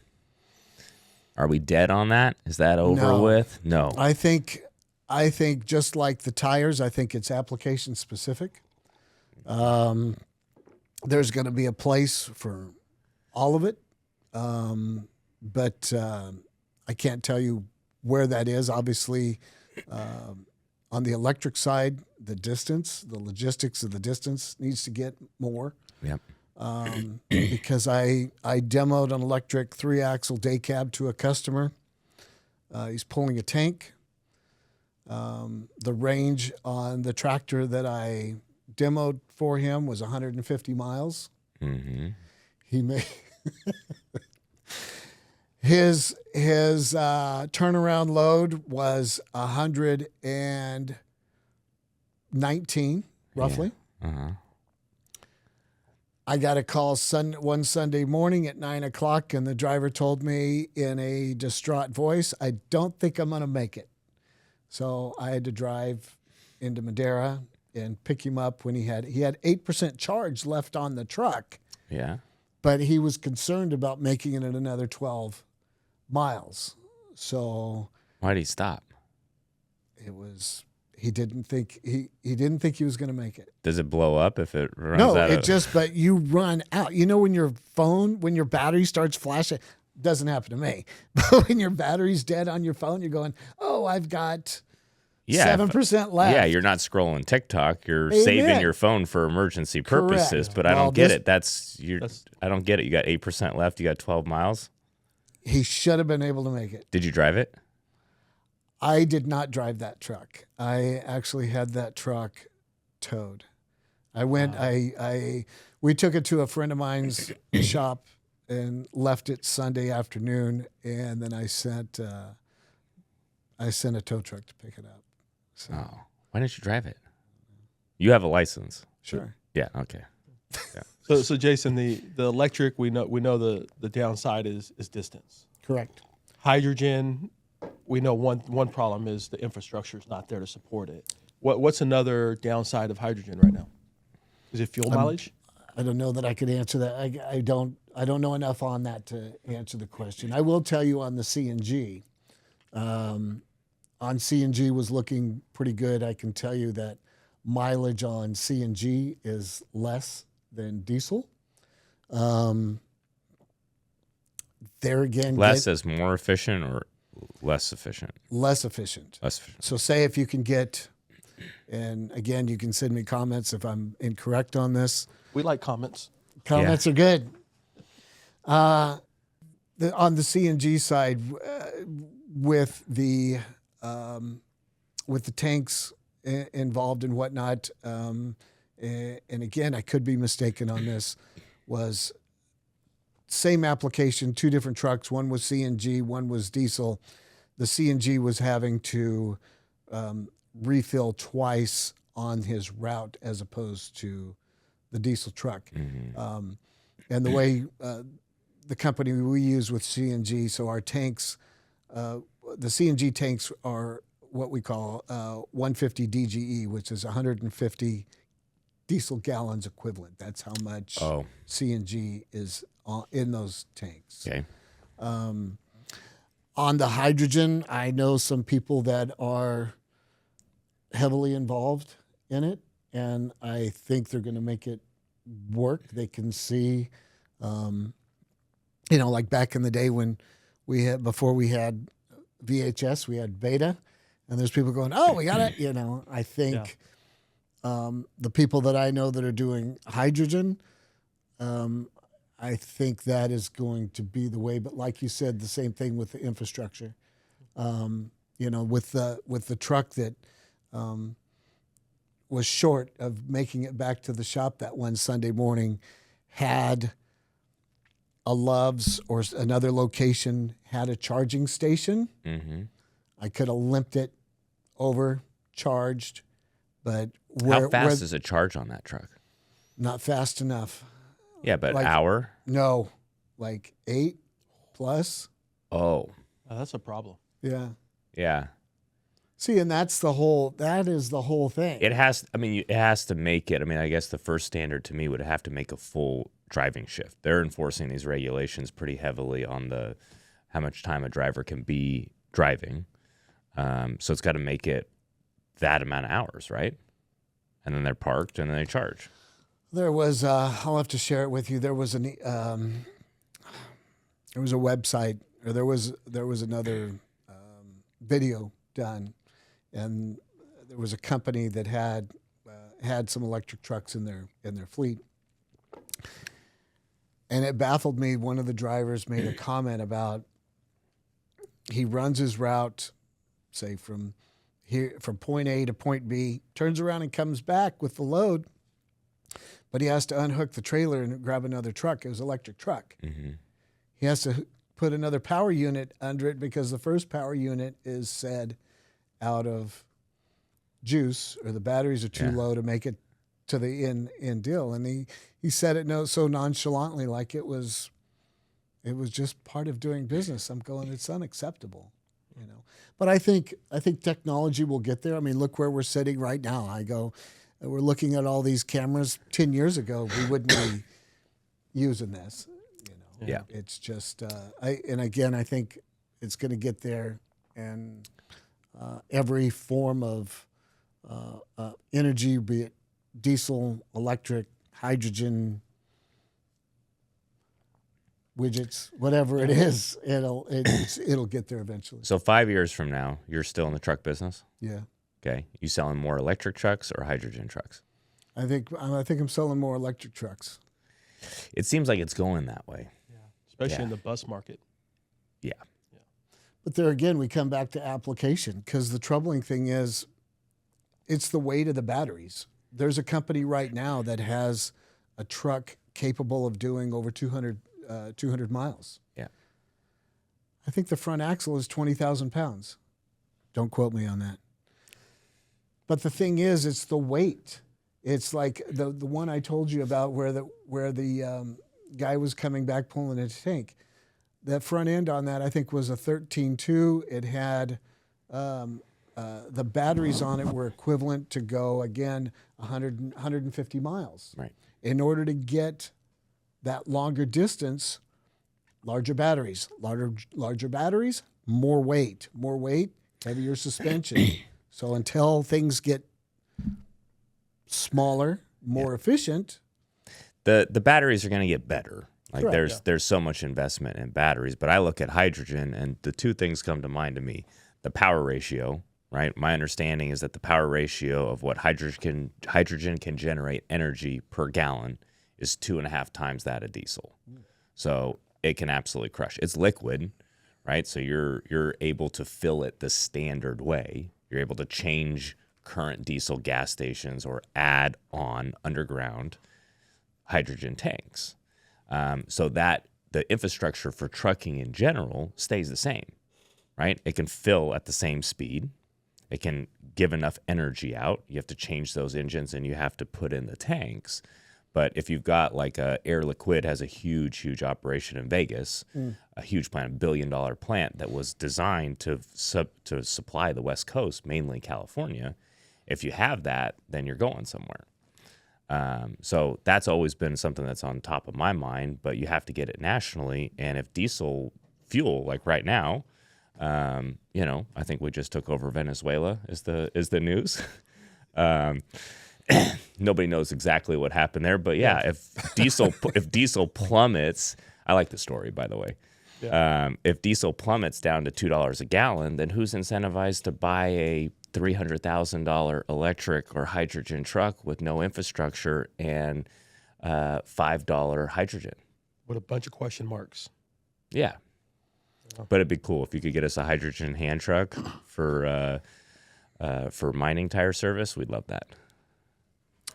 Are we dead on that? Is that over with? No. I think just like the tires, I think it's application specific. There's going to be a place for all of it, but I can't tell you where that is. Obviously, on the electric side, the logistics of the distance needs to get more. Yep. Because I demoed an electric 3-axle day cab to a customer. He's pulling a tank. The range on the tractor that I demoed for him was 150 miles. Mm-hmm. He made his turnaround load was 119 roughly. Yeah. Uh-huh. I got a call one Sunday morning at 9:00, and the driver told me in a distraught voice, "I don't think I'm going to make it." So I had to drive into Madera and pick him up when he had 8% charge left on the truck. Yeah. But he was concerned about making it another 12 miles. So Why did he stop? He didn't think he was going to make it. Does it blow up if it runs out? But you run out. You know, when your battery starts flashing, doesn't happen to me. But when your battery's dead on your phone, you're going, "Oh, I've got 7% left." Yeah, you're not scrolling TikTok. You're saving your phone for emergency purposes. Correct. But I don't get it. I don't get it. You got 8% left. You got 12 miles. He should have been able to make it. Did you drive it? I did not drive that truck. I actually had that truck towed. I went. We took it to a friend of mine's shop and left it Sunday afternoon, and then I sent a tow truck to pick it up. So. Oh, why didn't you drive it? You have a license. Sure. Yeah. Okay. Yeah. So Jason, the electric, we know the downside is distance. Correct. Hydrogen, we know one problem is the infrastructure is not there to support it. What's another downside of hydrogen right now? Is it fuel mileage? I don't know that I could answer that. I don't know enough on that to answer the question. I will tell you on the CNG. On CNG was looking pretty good. I can tell you that mileage on CNG is less than diesel. There again, less as more efficient or less efficient? Less efficient. Less efficient. So say if you can get, and again, you can send me comments if I'm incorrect on this. We like comments. Comments are good. On the CNG side, with the tanks involved and whatnot, and again, I could be mistaken on this, was same application, 2 different trucks. One was CNG, one was diesel. The CNG was having to refill twice on his route as opposed to the diesel truck. And the way the company we use with CNG, so our tanks, the CNG tanks are what we call 150 DGE, which is 150 diesel gallons equivalent. That's how much CNG is in those tanks. Okay. On the hydrogen, I know some people that are heavily involved in it, and I think they're going to make it work. They can see, like back in the day when before we had VHS, we had beta, and there's people going, "Oh, we got it." I think the people that I know that are doing hydrogen, I think that is going to be the way. But like you said, the same thing with the infrastructure. With the truck that was short of making it back to the shop that one Sunday morning, had a Love's or another location had a charging station. I could have limped it over, charged, but how fast is a charge on that truck? Not fast enough. Yeah, but hour? No, like 8 plus. Oh. That's a problem. Yeah. Yeah. See, and that is the whole thing. It has to make it. I mean, I guess the first standard to me would have to make a full driving shift. They're enforcing these regulations pretty heavily on how much time a driver can be driving. So it's got to make it that amount of hours, right? And then they're parked and then they charge. There was, I'll have to share it with you. There was a website, or there was another video done, and there was a company that had some electric trucks in their fleet, and it baffled me. One of the drivers made a comment about he runs his route, say from point A to point B, turns around and comes back with the load. But he has to unhook the trailer and grab another truck. It was an electric truck. He has to put another power unit under it because the first power unit is said out of juice, or the batteries are too low to make it to the end deal. And he said it so nonchalantly, like it was just part of doing business. I'm going, it's unacceptable, But I think technology will get there. I mean, look where we're sitting right now. We're looking at all these cameras. 10 years ago, we wouldn't be using this. Yeah. It's just, I think it's going to get there, and every form of energy, be it diesel, electric, hydrogen, widgets, whatever it is, it'll get there eventually. So 5 years from now, you're still in the truck business? Yeah. Okay. You selling more electric trucks or hydrogen trucks? I think I'm selling more electric trucks. It seems like it's going that way. Yeah. Especially in the bus market. Yeah. But there again, we come back to application, because the troubling thing is it's the weight of the batteries. There's a company right now that has a truck capable of doing over 200 miles. Yeah. I think the front axle is 20,000 pounds. Don't quote me on that. But the thing is, it's the weight. It's like the one I told you about where the guy was coming back pulling a tank. That front end on that, I think, was a 13.2. It had the batteries on it were equivalent to go, again, 150 miles. Right. In order to get that longer distance, larger batteries, more weight, heavier suspension. So until things get smaller, more efficient, the batteries are going to get better. Like Correct. there's so much investment in batteries, but I look at hydrogen and the two things come to mind to me. The power ratio, right? My understanding is that the power ratio of what hydrogen can generate energy per gallon is 2.5 times that of diesel. So it can absolutely crush. It's liquid, right? So you're able to fill it the standard way. You're able to change current diesel gas stations or add on underground hydrogen tanks. So that the infrastructure for trucking in general stays the same, right? It can fill at the same speed. It can give enough energy out. You have to change those engines and you have to put in the tanks. But if you've got like Air Liquid has a huge operation in Vegas, a huge plant, $1 billion plant that was designed to supply the West Coast, mainly California. If you have that, then you're going somewhere. So that's always been something that's on top of my mind, but you have to get it nationally. And if diesel fuel, like right now, you know, I think we just took over Venezuela is the news. Nobody knows exactly what happened there, but yeah, if diesel plummets, I like the story, by the way. Yeah. If diesel plummets down to $2 a gallon, then who's incentivized to buy a $300,000 electric or hydrogen truck with no infrastructure and $5 hydrogen? With a bunch of question marks. Yeah. But it'd be cool if you could get us a hydrogen hand truck for mining tire service. We'd love that.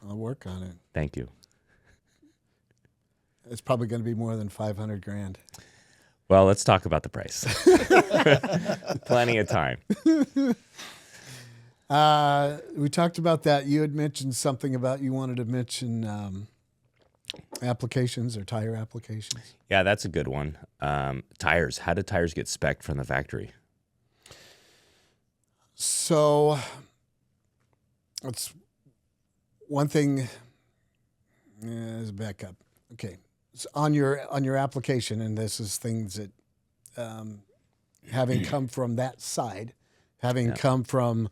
I'll work on it. Thank you. It's probably going to be more than $500,000. Well, let's talk about the price. Plenty of time. We talked about that. You had mentioned something about you wanted to mention applications or tire applications. Yeah, that's a good one. Tires. How do tires get spec'd from the factory? So it's one thing. Let's back up. Okay, so on your application, and this is things that having come from that side, having come from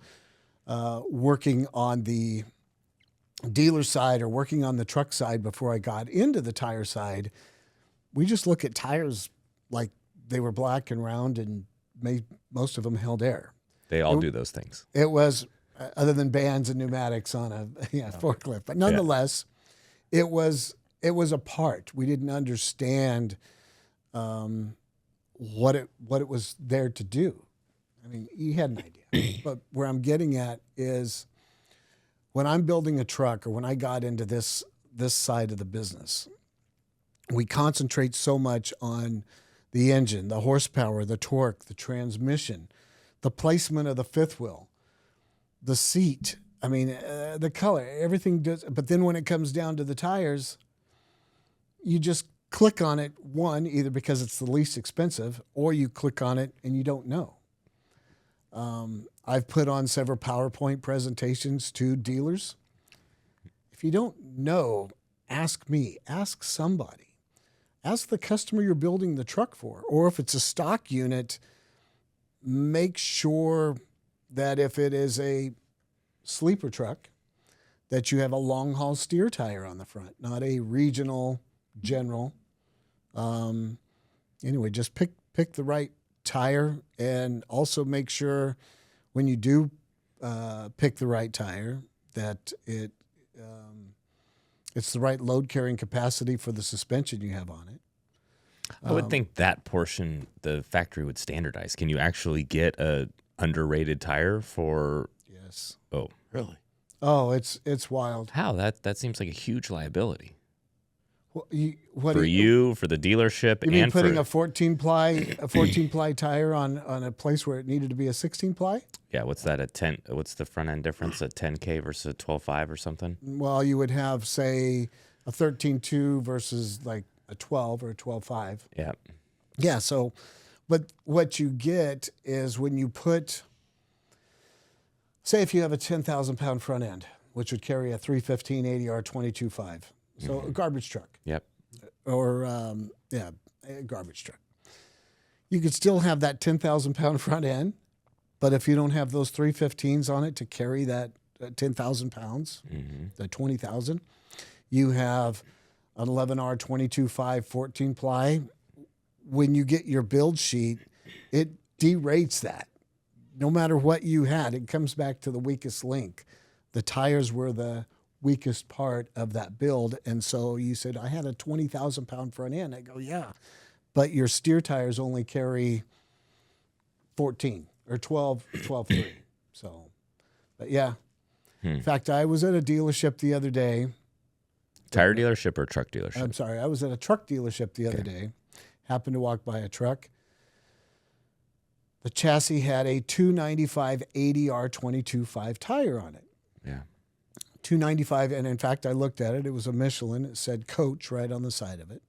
working on the dealer side or working on the truck side before I got into the tire side, we just look at tires like they were black and round and most of them held air. They all do those things. It was, other than bands and pneumatics on a forklift, but nonetheless, it was a part. We didn't understand what it was there to do. I mean, you had an idea, but where I'm getting at is when I'm building a truck or when I got into this side of the business, we concentrate so much on the engine, the horsepower, the torque, the transmission, the placement of the fifth wheel, the seat. I mean, the color, everything does. But then when it comes down to the tires, you just click on it, one, either because it's the least expensive, or you click on it and you don't know. I've put on several PowerPoint presentations to dealers. If you don't know, ask me, ask somebody. Ask the customer you're building the truck for. Or if it's a stock unit, make sure that if it is a sleeper truck, that you have a long haul steer tire on the front, not a regional general. Anyway, just pick the right tire, and also make sure when you do pick the right tire that it's the right load carrying capacity for the suspension you have on it. I would think that portion the factory would standardize. Can you actually get a underrated tire for? Yes. Oh, Really? Oh, it's wild. how that seems like a huge liability For for the dealership, You mean and putting for a 14-ply tire on a place where it needed to be a 16-ply? yeah. What's that? What's the front end difference? A 10K versus a 12.5 or something? Well, you would have, say, a 13.2 versus like a 12 or a 12.5. Yeah. Yeah, so, but what you get is when you put, say if you have a 10,000-pound front end, which would carry a 315 ADR 22.5, so a garbage truck. Yep. Or, a garbage truck. You could still have that 10,000-pound front end, but if you don't have those 315s on it to carry that 10,000 pounds, the 20,000, you have an 11R 22.5 14-ply. When you get your build sheet, it derates that. No matter what you had, it comes back to the weakest link. The tires were the weakest part of that build. And so you said, I had a 20,000-pound front end. I go, yeah, but your steer tires only carry 14 or 12.3. So, but yeah. In fact, I was at a dealership the other day. Tire dealership or truck dealership? I'm sorry. I was at a truck dealership the other day. Happened to walk by a truck. The chassis had a 295 ADR 22.5 tire on it. Yeah. $295, and in fact, I looked at it. It was a Michelin. It said Coach right on the side of it.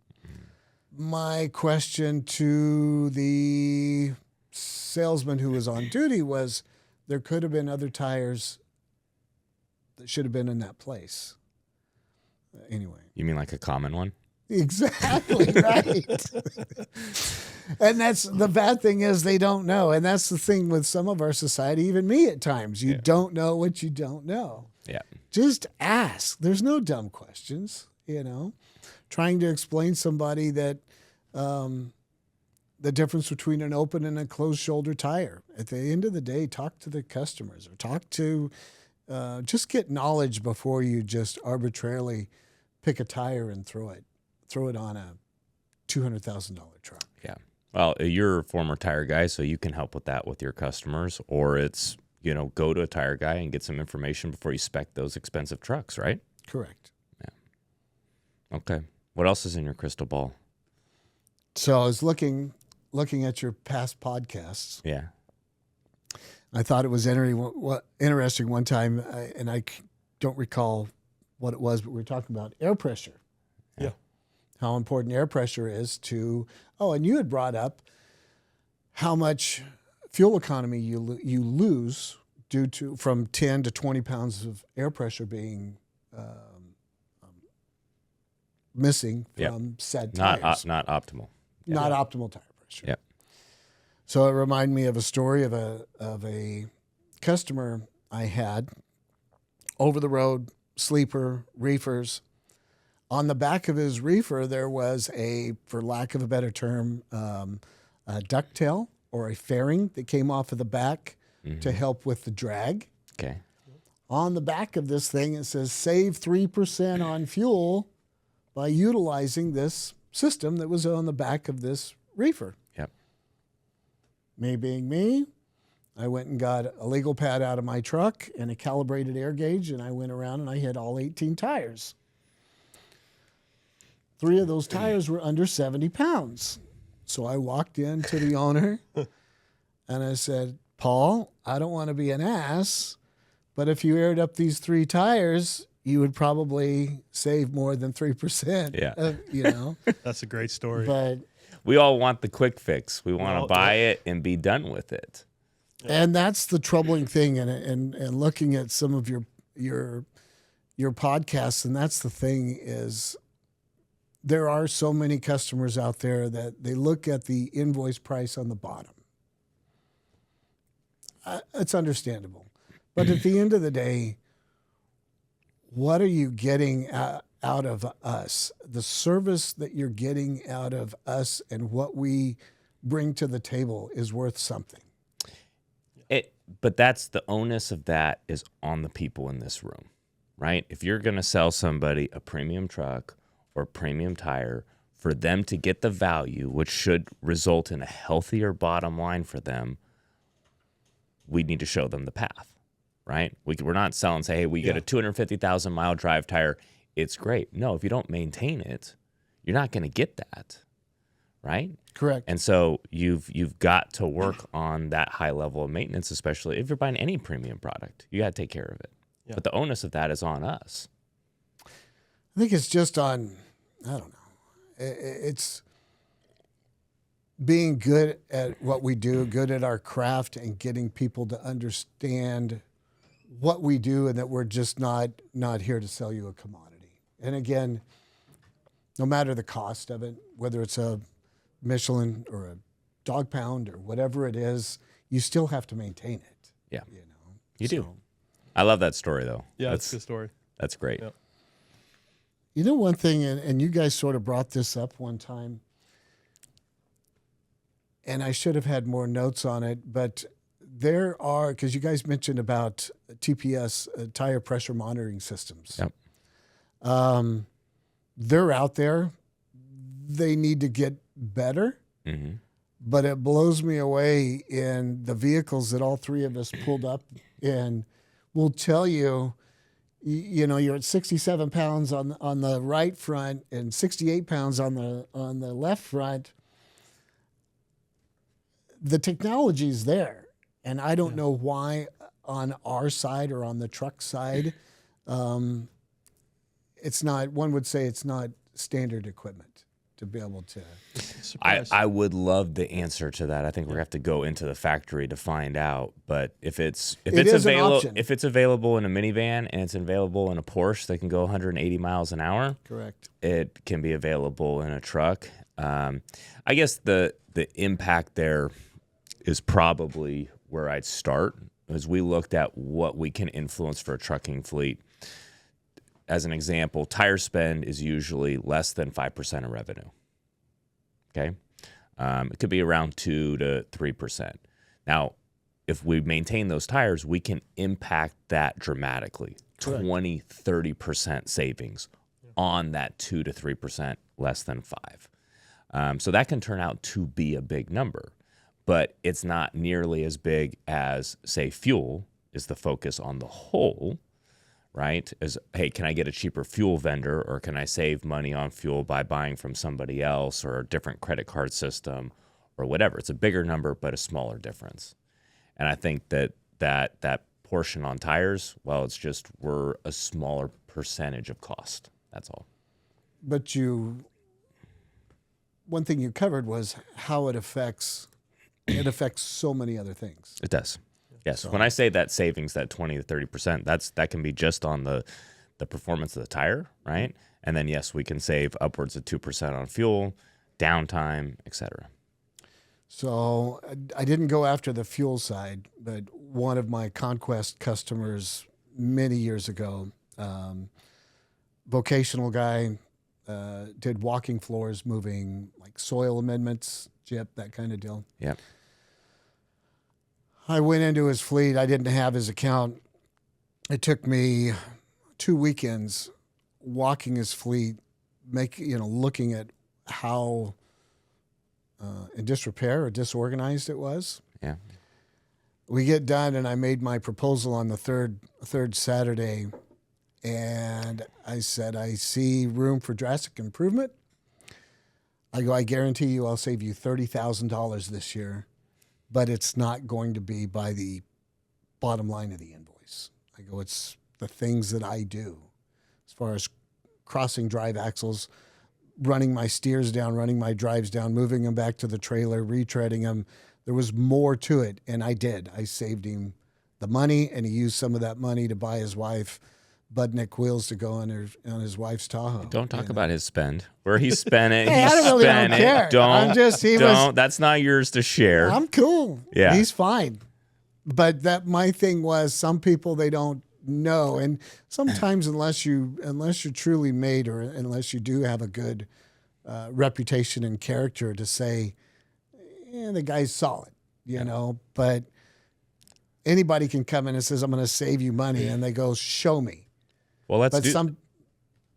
My question to the salesman who was on duty was, there could have been other tires that should have been in that place. Anyway. You mean like a common one? Exactly, right. And that's the bad thing is they don't know. And that's the thing with some of our society, even me at times. You don't know what you don't know. Yeah. Just ask. There's no dumb questions, you know. Trying to explain somebody that the difference between an open and a closed shoulder tire. At the end of the day, talk to the customers or talk to, just get knowledge before you just arbitrarily pick a tire and throw it on a $200,000 truck. Yeah. Well, you're a former tire guy, so you can help with that with your customers, or it's, you know, go to a tire guy and get some information before you spec those expensive trucks, right? Correct. Yeah. Okay. What else is in your crystal ball? So I was looking at your past podcasts. Yeah. I thought it was interesting one time, and I don't recall what it was, but we were talking about air pressure. Yeah. How important air pressure is to, and you had brought up how much fuel economy you lose due to from 10 to 20 pounds of air pressure being missing from said tires. Not optimal. Not optimal tire pressure. Yep. So it reminded me of a story of a customer I had, over the road sleeper reefers. On the back of his reefer, there was for lack of a better term, a ducktail or a fairing that came off of the back to help with the drag. Okay. On the back of this thing, it says save 3% on fuel by utilizing this system that was on the back of this reefer. Yep. Me being me, I went and got a legal pad out of my truck and a calibrated air gauge, and I went around and I hit all 18 tires. 3 of those tires were under 70 pounds. So I walked in to the owner and I said, Paul, I don't want to be an ass, but if you aired up these 3 tires, you would probably save more than 3%. Yeah. You know? That's a great story. But We all want the quick fix. We want to buy it and be done with it. and that's the troubling thing, and looking at some of your podcasts, and that's the thing is there are so many customers out there that they look at the invoice price on the bottom. It's understandable. But at the end of the day, what are you getting out of us? The service that you're getting out of us and what we bring to the table is worth something. But that's the onus of that is on the people in this room, right? If you're going to sell somebody a premium truck or premium tire, for them to get the value, which should result in a healthier bottom line for them, we need to show them the path, right? We're not selling, say, hey, we get a 250,000 mile drive tire. It's great. No, if you don't maintain it, you're not going to get that, right? Correct. And so you've got to work on that high level of maintenance, especially if you're buying any premium product. You got to take care of it. Yeah. But the onus of that is on us. I think it's just on, I don't know. It's being good at what we do, good at our craft, and getting people to understand what we do and that we're just not here to sell you a commodity. And again, no matter the cost of it, whether it's a Michelin or a dog pound or whatever it is, you still have to maintain it. Yeah. You know, you do. I love that story though. Yeah, that's a good story. That's great. Yep. You know, one thing, and you guys sort of brought this up one time, and I should have had more notes on it, but there are, because you guys mentioned about TPS, tire pressure monitoring systems. Yep. They're out there. They need to get better. Mm-hmm. But it blows me away in the vehicles that all 3 of us pulled up in will tell you, you know, you're at 67 pounds on the right front and 68 pounds on the left front. The technology's there, and I don't know why on our side or on the truck side It's not, one would say it's not standard equipment to be able to. I would love the answer to that. I think we're gonna have to go into the factory to find out. But if it's available in a minivan and it's available in a Porsche that can go 180 miles an hour, Correct. it can be available in a truck. I guess the impact there is probably where I'd start, as we looked at what we can influence for a trucking fleet. As an example, tire spend is usually less than 5% of revenue. Okay, it could be around 2 to 3%. Now, if we maintain those tires, we can impact that dramatically. Correct. 20, 30% savings on that 2 to 3%, less than 5. So that can turn out to be a big number, but it's not nearly as big as, say, fuel is the focus on the whole. Right? As, hey, can I get a cheaper fuel vendor, or can I save money on fuel by buying from somebody else or a different credit card system or whatever? It's a bigger number, but a smaller difference. And I think that portion on tires, well, it's just we're a smaller percentage of cost. That's all. But one thing you covered was how it affects so many other things. It does. Yes. So, when I say that savings, that 20 to 30%, that can be just on the performance of the tire, right? And then, yes, we can save upwards of 2% on fuel, downtime, et cetera. So I didn't go after the fuel side, but one of my Conquest customers many years ago, vocational guy, did walking floors, moving like soil amendments, gyp, that kind of deal. Yeah. I went into his fleet. I didn't have his account. It took me 2 weekends walking his fleet, looking at how in disrepair or disorganized it was. Yeah. We get done, and I made my proposal on the third Saturday, and I said, I see room for drastic improvement. I go, I guarantee you I'll save you $30,000 this year. But it's not going to be by the bottom line of the invoice. I go, it's the things that I do as far as crossing drive axles, running my steers down, running my drives down, moving them back to the trailer, retreading them. There was more to it, and I did. I saved him the money, and he used some of that money to buy his wife Budnick wheels to go on his wife's Tahoe. Don't talk about his spend. Where he spent it. Hey, I don't care. That's not yours to share. I'm cool. Yeah. He's fine. But my thing was, some people, they don't know. And sometimes unless you're truly made, or unless you do have a good reputation and character to say, the guy's solid, you know, but anybody can come in and says, I'm going to save you money. And they go, show me. Well,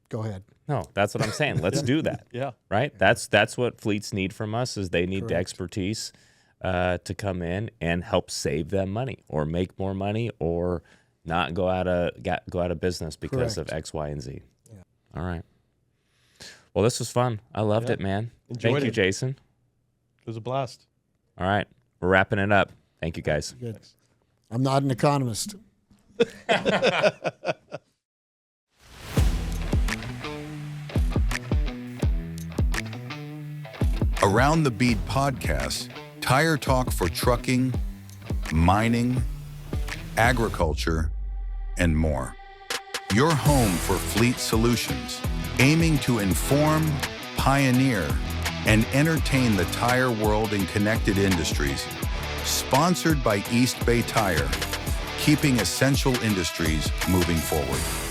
go ahead. No, that's what I'm saying. Let's do that. Yeah. Right? That's what fleets need from us, is they need Correct. the expertise to come in and help save them money, or make more money, or not go out of business because Correct. of X, Y, and Z. Yeah. All right. Well, this was fun. I loved it, man. Thank you, Jason. It was a blast. All right. We're wrapping it up. Thank you, guys. Good. I'm not an economist. Around the Bead podcast, tire talk for trucking, mining, agriculture, and more. Your home for fleet solutions, aiming to inform, pioneer, and entertain the tire world and connected industries. Sponsored by East Bay Tire, keeping essential industries moving forward.